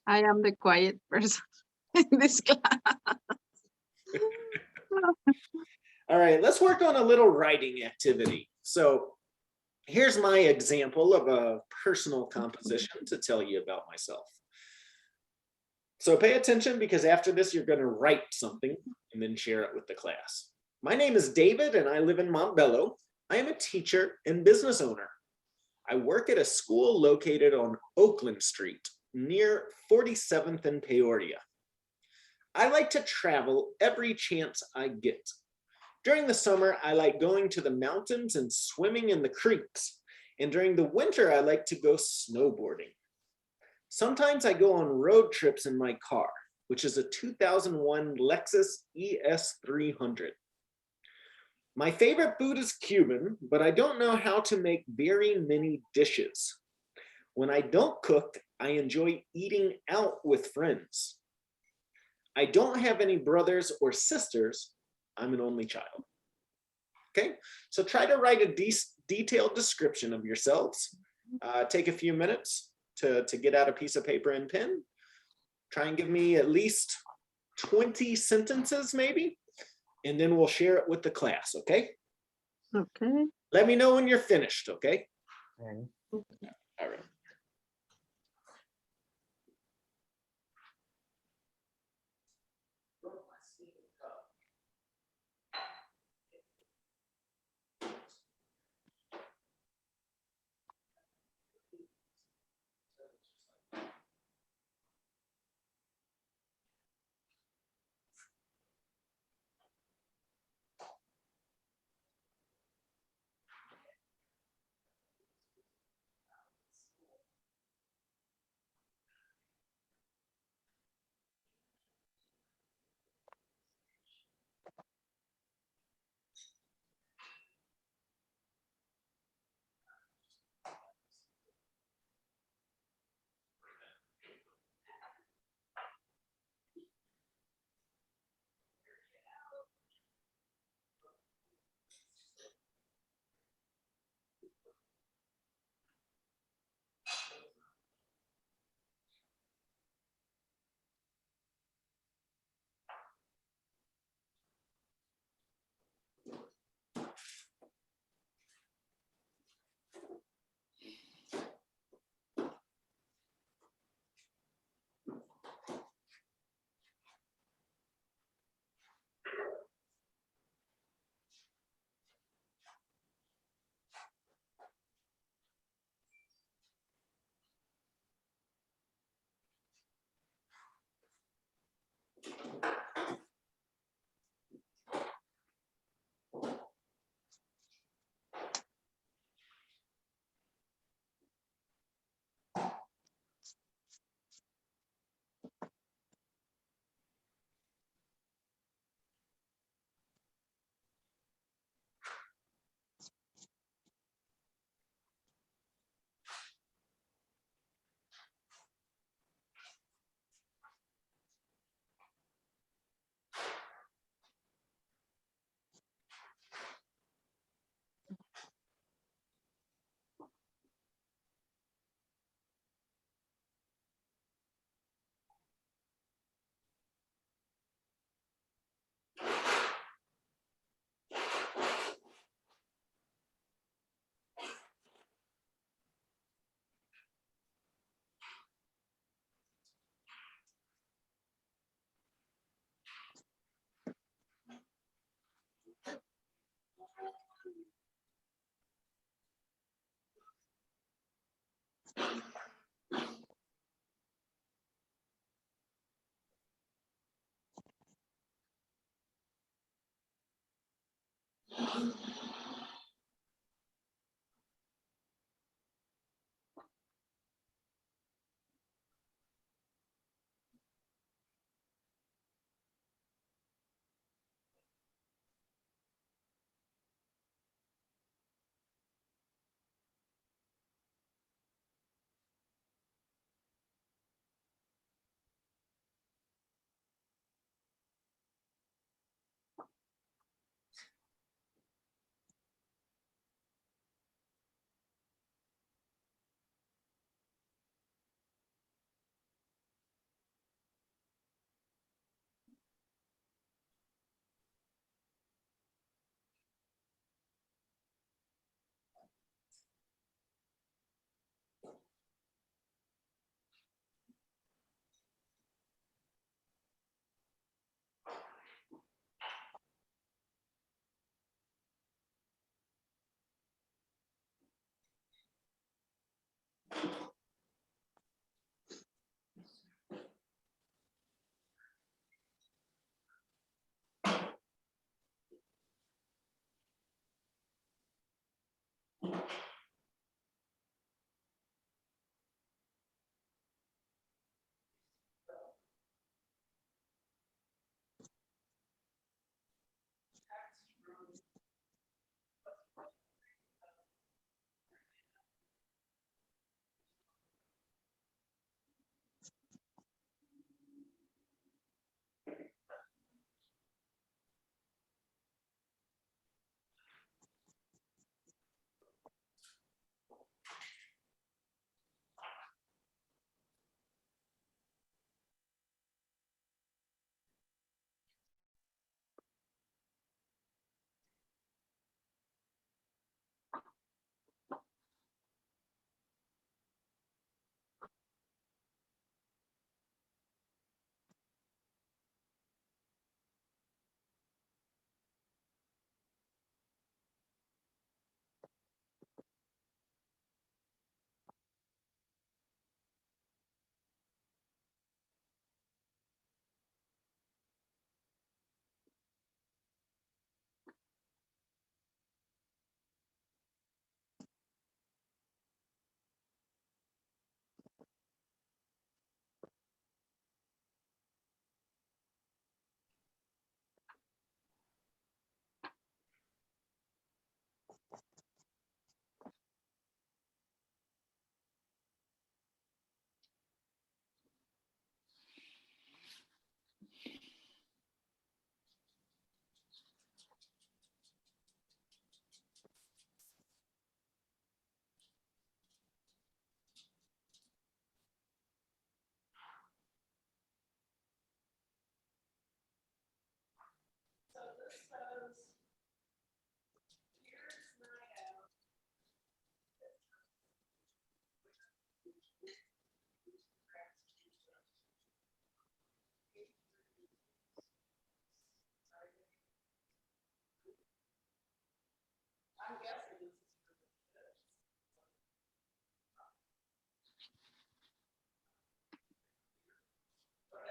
I am the quiet person in this class. All right, let's work on a little writing activity. So here's my example of a personal composition to tell you about myself. So pay attention because after this, you're going to write something and then share it with the class. My name is David and I live in Montbello. I am a teacher and business owner. I work at a school located on Oakland Street near 47th and Peoria. I like to travel every chance I get. During the summer, I like going to the mountains and swimming in the creeks. And during the winter, I like to go snowboarding. Sometimes I go on road trips in my car, which is a 2001 Lexus ES300. My favorite food is Cuban, but I don't know how to make very many dishes. When I don't cook, I enjoy eating out with friends. I don't have any brothers or sisters. I'm an only child. Okay, so try to write a detailed description of yourselves. Take a few minutes to get out a piece of paper and pen. Try and give me at least 20 sentences maybe, and then we'll share it with the class, okay? Okay. Let me know when you're finished, okay? Okay. All right.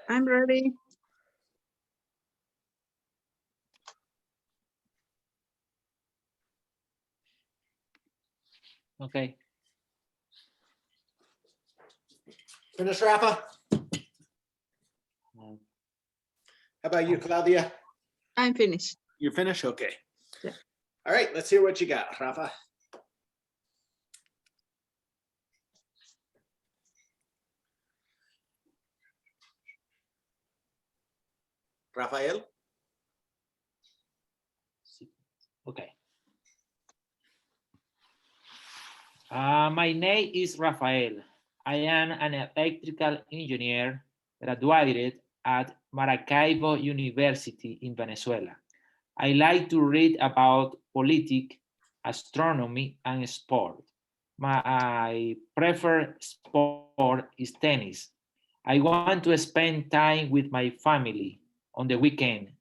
I'm ready. Okay. Finish, Rafa? Uh, How about you, Claudia? I'm finished. You finish? Okay. Yeah. All right, let's hear what you got, Rafa. Rafael? Okay. My name is Rafael. I am an electrical engineer graduated at Maracaibo University in Venezuela. I like to read about politics, astronomy, and sport. My preferred sport is tennis. I want to spend time with my family on the weekend,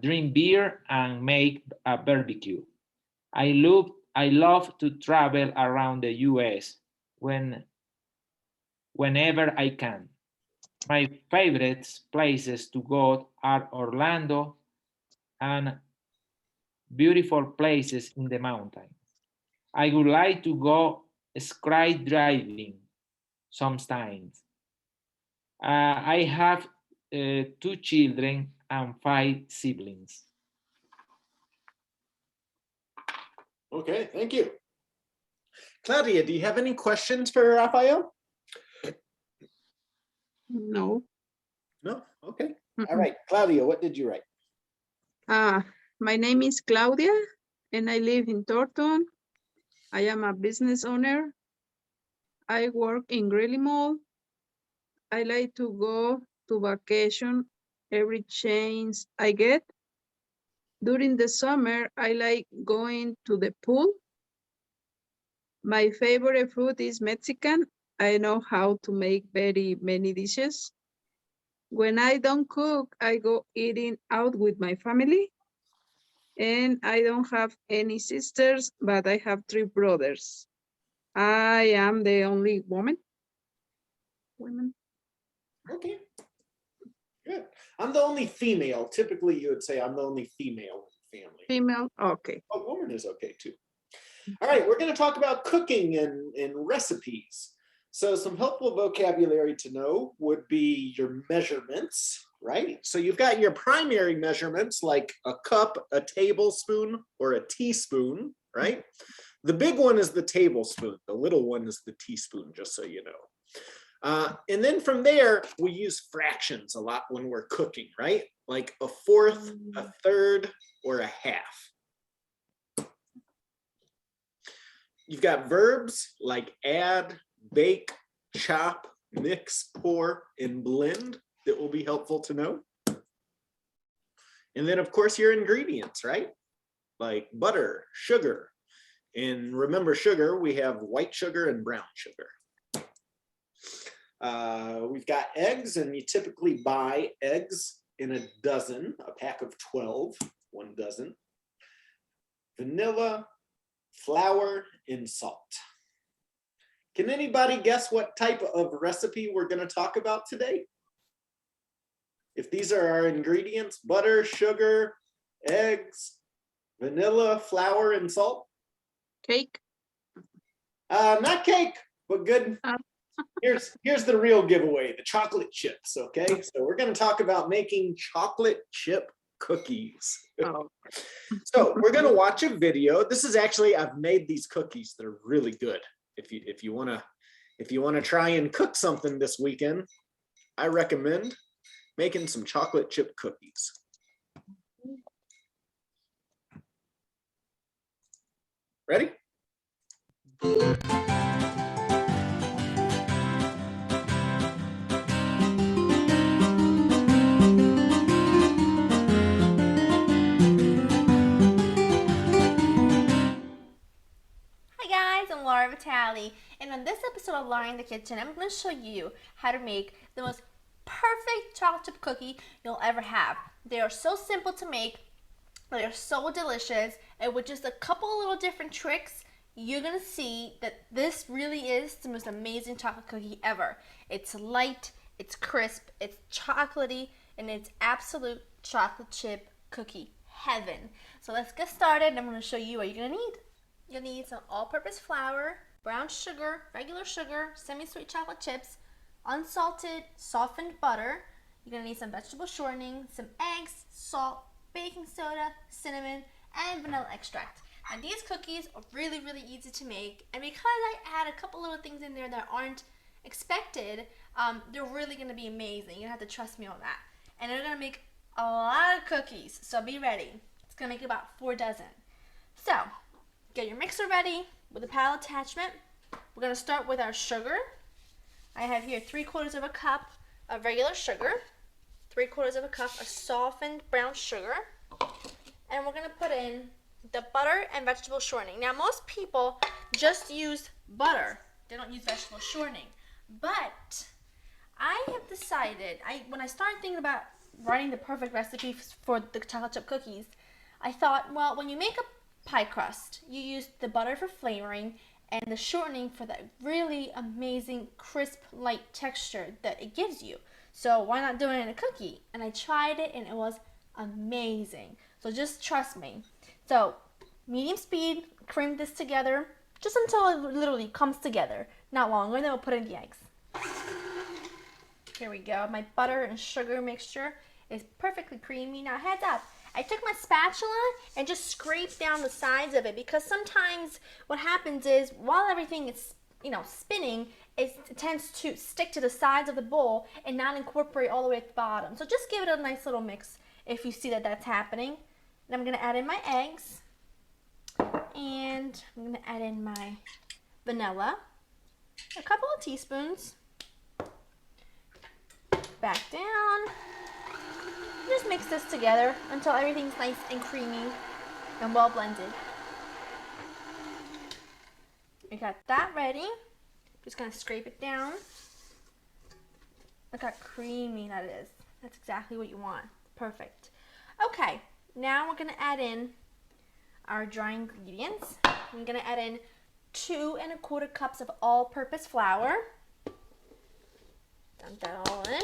drink beer, and make a barbecue. I love to travel around the US whenever I can. My favorite places to go are Orlando and beautiful places in the mountains. I would like to go skydiving sometimes. I have 2 children and 5 siblings. Okay, thank you. Claudia, do you have any questions for Rafael? No. No? Okay. All Mm-mm. right, Claudia, what did you write? My name is Claudia and I live in Thornton. I am a business owner. I work in Greeley Mall. I like to go to vacation every chance I get. During the summer, I like going to the pool. My favorite food is Mexican. I know how to make very many dishes. When I don't cook, I go eating out with my family. And I don't have any sisters, but I have 3 brothers. I am the only woman. Okay. Good. I'm the only female. Typically, you would say I'm the only female in the family. Female, okay. A woman is okay too. All right, we're going to talk about cooking and recipes. So some helpful vocabulary to know would be your measurements, right? So you've got your primary measurements like a cup, a tablespoon, or a teaspoon, right? The big one is the tablespoon. The little one is the teaspoon, just so you know. And then from there, we use fractions a lot when we're cooking, right? Like a fourth, a third, or a half. You've got verbs like add, bake, chop, mix, pour, and blend that will be helpful to know. And then, of course, your ingredients, right? Like butter, sugar. And remember sugar, we have white sugar and brown sugar. We've got eggs, and you typically buy eggs in a dozen, a pack of 12, 1 dozen. Vanilla, flour, and salt. Can anybody guess what type of recipe we're going to talk about today? If these are our ingredients, butter, sugar, eggs, vanilla, flour, and salt. Cake. Not cake, but good. Here's the real giveaway, the chocolate chips, okay? So we're going to talk about making chocolate chip cookies. Oh. So we're going to watch a video. This is actually, I've made these cookies. They're really good. If you want to try and cook something this weekend, I recommend making some chocolate chip cookies. Ready? Hi guys, I'm Laura Vitale, and on this episode of Laura in the Kitchen, I'm going to show you how to make the most perfect chocolate chip cookie you'll ever have. They are so simple to make, they are so delicious, and with just a couple little different tricks, you're going to see that this really is the most amazing chocolate cookie ever. It's light, it's crisp, it's chocolatey, and it's absolute chocolate chip cookie heaven. So let's get started. I'm going to show you what you're going to need. You'll need some all-purpose flour, brown sugar, regular sugar, semi-sweet chocolate chips, unsalted, softened butter. You're going to need some vegetable shortening, some eggs, salt, baking soda, cinnamon, and vanilla extract. And these cookies are really, really easy to make. And because I add a couple little things in there that aren't expected, they're really going to be amazing. You have to trust me on that. And they're going to make a lot of cookies, so be ready. It's going to make about 4 dozen. So, get your mixer ready with a paddle attachment. We're going to start with our sugar. I have here 3/4 of a cup of regular sugar, 3/4 of a cup of softened brown sugar, and we're going to put in the butter and vegetable shortening. Now, most people just use butter. They don't use vegetable shortening. But I have decided, when I started thinking about writing the perfect recipe for the chocolate chip cookies, I thought, well, when you make a pie crust, you use the butter for flavoring and the shortening for that really amazing crisp light texture that it gives you. So why not do it in a cookie? And I tried it and it was amazing. So just trust me. So medium speed, cream this together just until it literally comes together, not longer. Then we'll put in the eggs. Here we go. My butter and sugar mixture is perfectly creamy. Now heads up, I took my spatula and just scraped down the sides of it, because sometimes what happens is while everything is spinning, it tends to stick to the sides of the bowl and not incorporate all the way at the bottom. So just give it a nice little mix if you see that that's happening. And I'm going to add in my eggs, and I'm going to add in my vanilla, a couple of teaspoons. Back down. Just mix this together until everything's nice and creamy and well blended. We got that ready. Just gonna scrape it down. Look how creamy that is. That's exactly what you want. Perfect. Okay, now we're gonna add in our dry ingredients. I'm gonna add in 2 1/4 cups of all-purpose flour. Dump that all in.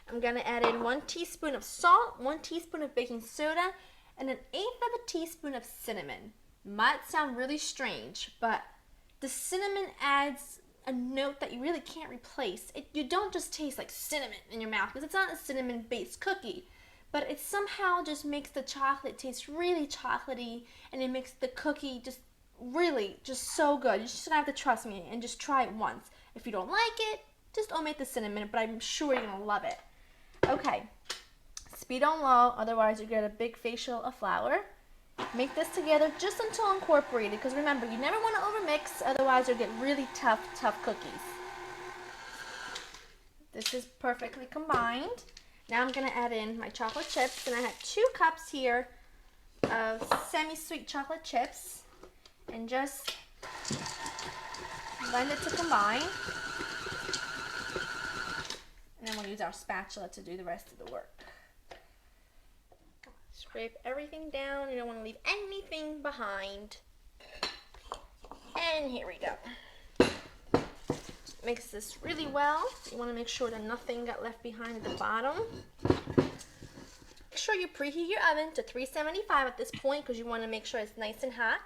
I'm going to add in 1 teaspoon of salt, 1 teaspoon of baking soda, and 1/8 of a teaspoon of cinnamon. Might sound really strange, but the cinnamon adds a note that you really can't replace. You don't just taste like cinnamon in your mouth, because it's not a cinnamon-based cookie, but it somehow just makes the chocolate taste really chocolatey, and it makes the cookie just so good. You're just going to have to trust me and just try it once. If you don't like it, just omit the cinnamon, but I'm sure you're going to love it. Okay, speed on low, otherwise you get a big facial of flour. Make this together just until incorporated, because remember, you never want to overmix, otherwise you'll get really tough cookies. This is perfectly combined. Now I'm going to add in my chocolate chips, and I have 2 cups here of semi-sweet chocolate chips, and just blend it to combine. And then we'll use our spatula to do the rest of the work. Scrape everything down. You don't want to leave anything behind. And here we go. Mix this really well. You want to make sure that nothing got left behind at the bottom. Make sure you preheat your oven to 375 at this point, because you want to make sure it's nice and hot.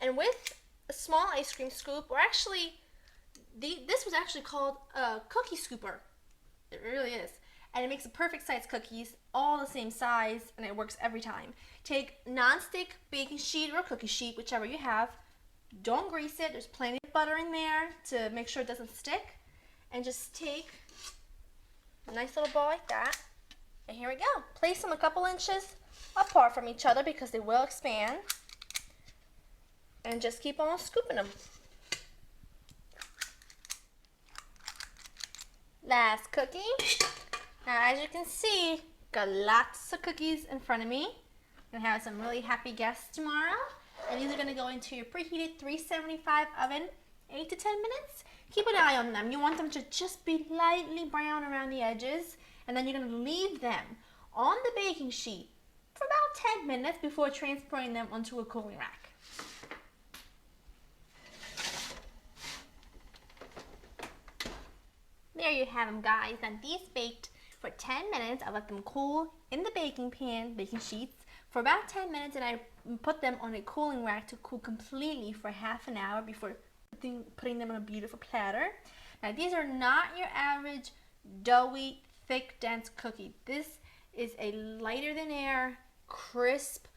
And with a small ice cream scoop, or actually, this was actually called a cookie scooper. It really is. And it makes the perfect size cookies, all the same size, and it works every time. Take non-stick baking sheet or cookie sheet, whichever you have. Don't grease it. There's plenty of butter in there to make sure it doesn't stick. And just take a nice little ball like that. And here we go. Place them a couple inches apart from each other, because they will expand. And just keep on scooping them. Last cookie. Now, as you can see, got lots of cookies in front of me. I'm gonna have some really happy guests tomorrow, and these are gonna go into your preheated 375 oven, 8 to 10 minutes. Keep an eye on them. You want them to just be lightly brown around the edges, and then you're gonna leave them on the baking sheet for about 10 minutes before transporting them onto a cooling rack. there you have them, guys. And these baked for 10 minutes. I let them cool in the baking pan, baking sheets, for about 10 minutes, and I put them on a cooling rack to cool completely for half an hour before putting them on a beautiful platter. Now, these are not your average doughy, thick, dense cookie. This is a lighter than air, crisp,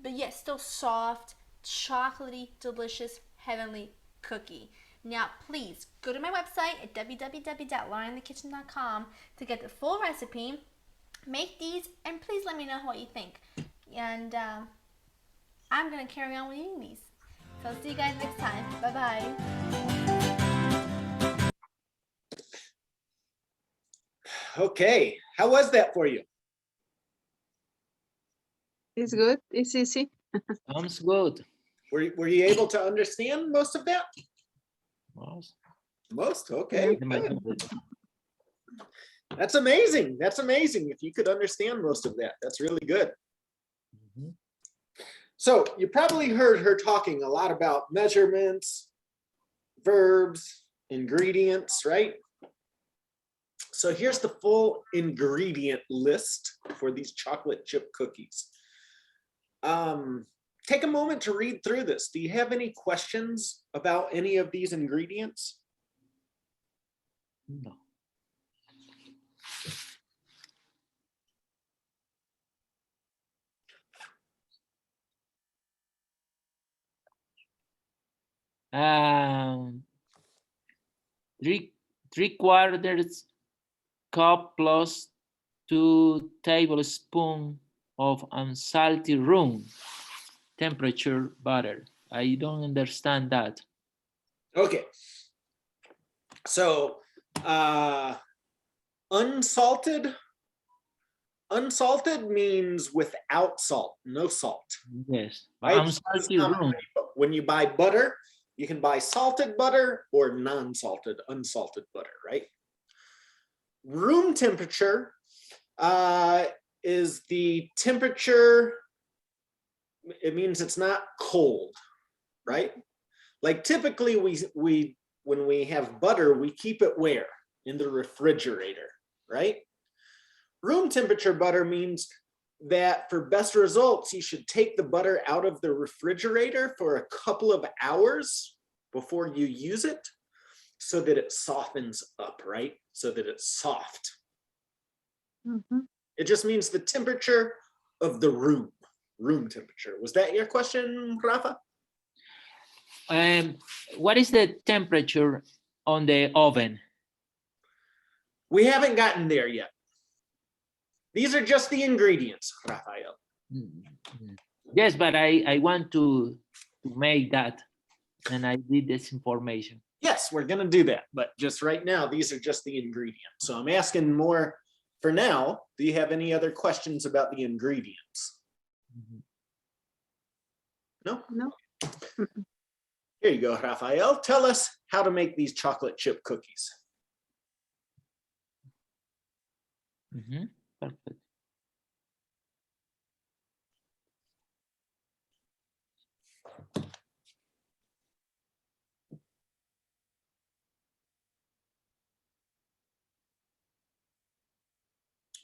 but yet still soft, chocolatey, delicious, heavenly cookie. Now, please go to my website at www.laurainthekitchen.com to get the full recipe. Make these, and please let me know what you think. And I'm going to carry on with eating these. So I'll see you guys next time. Bye-bye. Okay, how was that for you? It's good. It's easy. Sounds good. Were you able to understand most of that? Most. Most, okay. My good. favorite. That's amazing. That's amazing. If you could understand most of that, that's really good. Mhm. So you probably heard her talking a lot about measurements, verbs, ingredients, right? So here's the full ingredient list for these chocolate chip cookies. Take a moment to read through this. Do you have any questions about any of these ingredients? No. Um, three quarters cup plus 2 tablespoons of unsalted room temperature butter. I don't understand that. Okay. So unsalted means without salt, no salt. Yes, Right? unsalted room. When you buy butter, you can buy salted butter or non-salted, unsalted butter, right? Room temperature is the temperature. It means it's not cold, right? Like typically when we have butter, we keep it where? In the refrigerator, right? Room temperature butter means that for best results, you should take the butter out of the refrigerator for a couple of hours before you use it so that it softens up, right? So that it's soft. Mhm. It just means the temperature of the room temperature. Was that your question, Rafa? What is the temperature on the oven? We haven't gotten there yet. These are just the ingredients, Rafael. Yes, but I want to make that, and I did this information. Yes, we're gonna do that, but just right now, these are just the ingredients. So I'm asking more for now. Do you have any other questions about the ingredients? No? No. Here you go, Rafael. Tell us how to make these chocolate chip cookies. Perfect.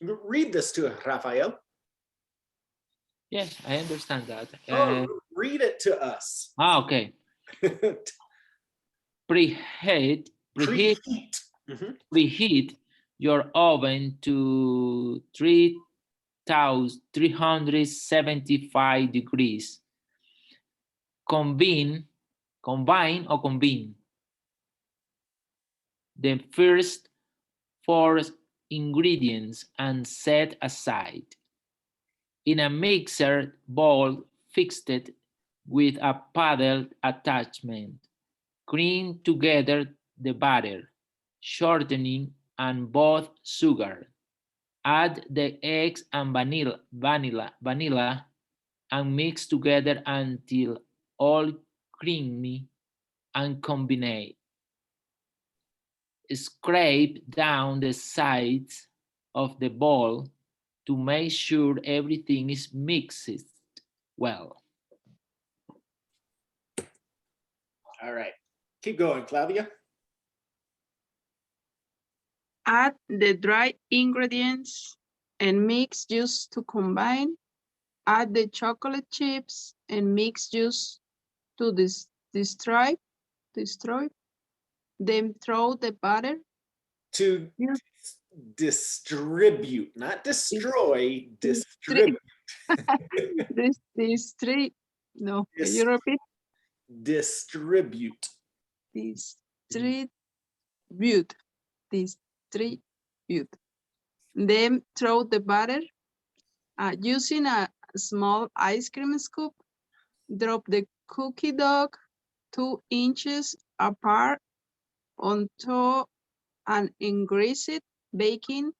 Read this to Rafael. Yes, I understand that. Read it to us. Okay. Preheat preheat your oven to 375 degrees. Combine the first 4 ingredients and set aside. In a mixer bowl fixed with a paddle attachment, cream together the batter, shortening, and both sugar. Add the eggs and vanilla and mix together until all creamy and combined. Scrape down the sides of the bowl to make sure everything is mixed well. All right, keep going, Claudia. Add the dry ingredients and mix juice to combine. Add the chocolate chips and mix juice to destroy. Then throw the butter. To Yeah. distribute, not destroy, Distribute. distribute. No, can Dis- you repeat? distribute. Distribute. Distribute. Then throw the butter. Using a small ice cream scoop, drop the cookie dough 2 inches apart onto an greased baking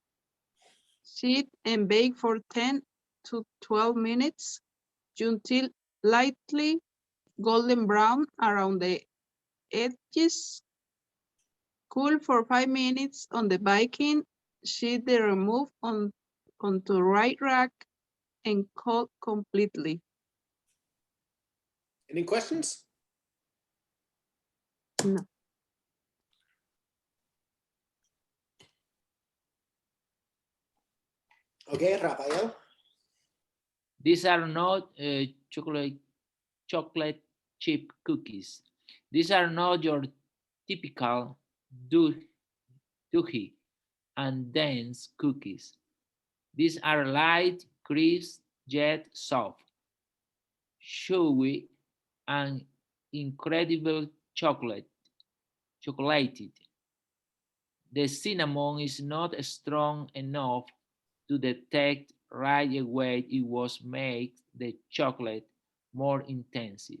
sheet and bake for 10 to 12 minutes until lightly golden brown around the edges. Cool for 5 minutes on the baking sheet, then remove onto right rack and cold completely. Any questions? No. Okay, Rafael. These are not chocolate chip cookies. These are not your typical doughy and dense cookies. These are light, crisp, yet soft, chewy, and incredible chocolated. The cinnamon is not strong enough to detect right away. It was make the chocolate more intensive.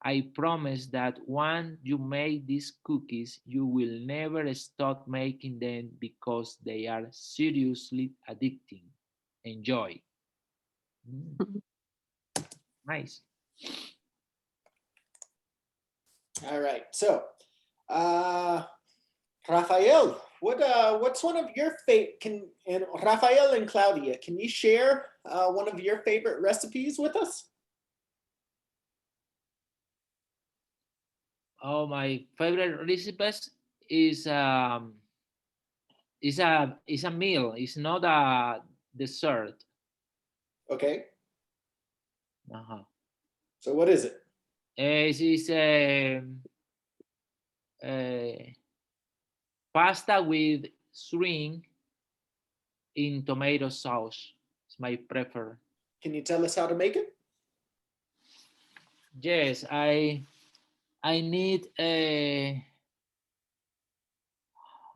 I promise that once you make these cookies, you will never stop making them because they are seriously addicting. Enjoy. Mm, nice. All right. So, Rafael, what's one of your favorite? And Rafael and Claudia, can you share one of your favorite recipes with us? Oh, my favorite recipes is a meal. It's not a dessert. Okay. Uh-huh. So what is it? It's pasta with shrimp in tomato sauce. It's my preferred. Can you tell us how to make it? Yes, I need a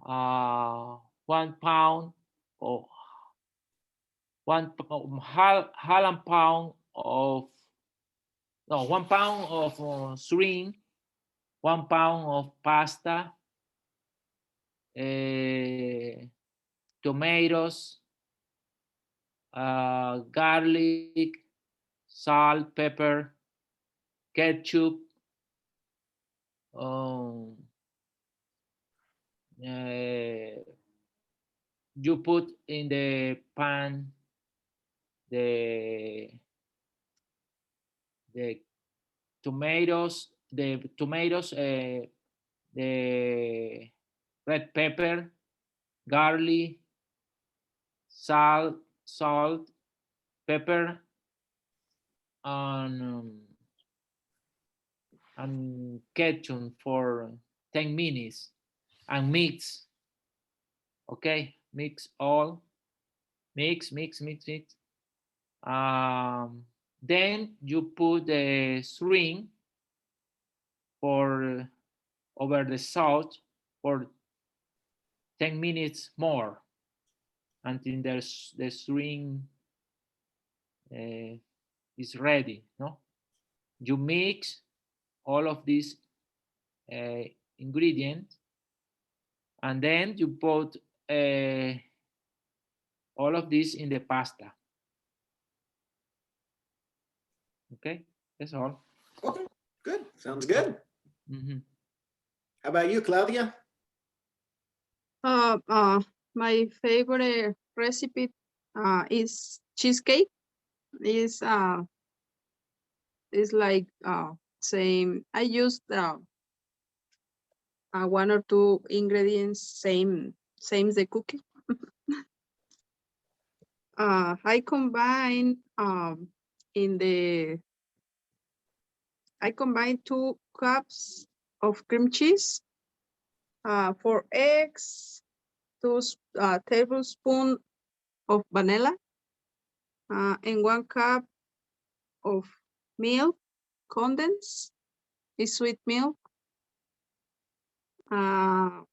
1 pound or half a pound of no 1 pound of shrimp, 1 pound of pasta, tomatoes, garlic, salt, pepper, ketchup, um, you put in the pan the tomatoes, the red pepper, garlic, salt, pepper, and ketchup for 10 minutes and mix. Okay, mix all, mix. Then you put the shrimp for over the salt for 10 minutes more until the shrimp is ready. No, you mix all of these ingredients, and then you put all of this in the pasta. Okay, that's all. Okay, good. Sounds good. Mm-hmm. How about you, Claudia? My favorite recipe is cheesecake. Is like same. I used 1 or 2 ingredients, same same as the cookie. I combine I combine 2 cups of cream cheese, 4 eggs, 2 tablespoons of vanilla, and 1 cup of milk, condensed, is sweet milk. And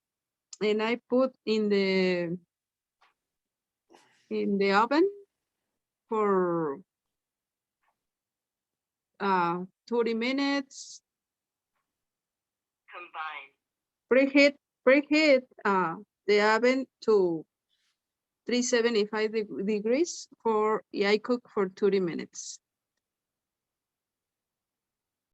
I put in the oven for 30 minutes. Preheat the oven to 375 degrees I cook for 30 minutes.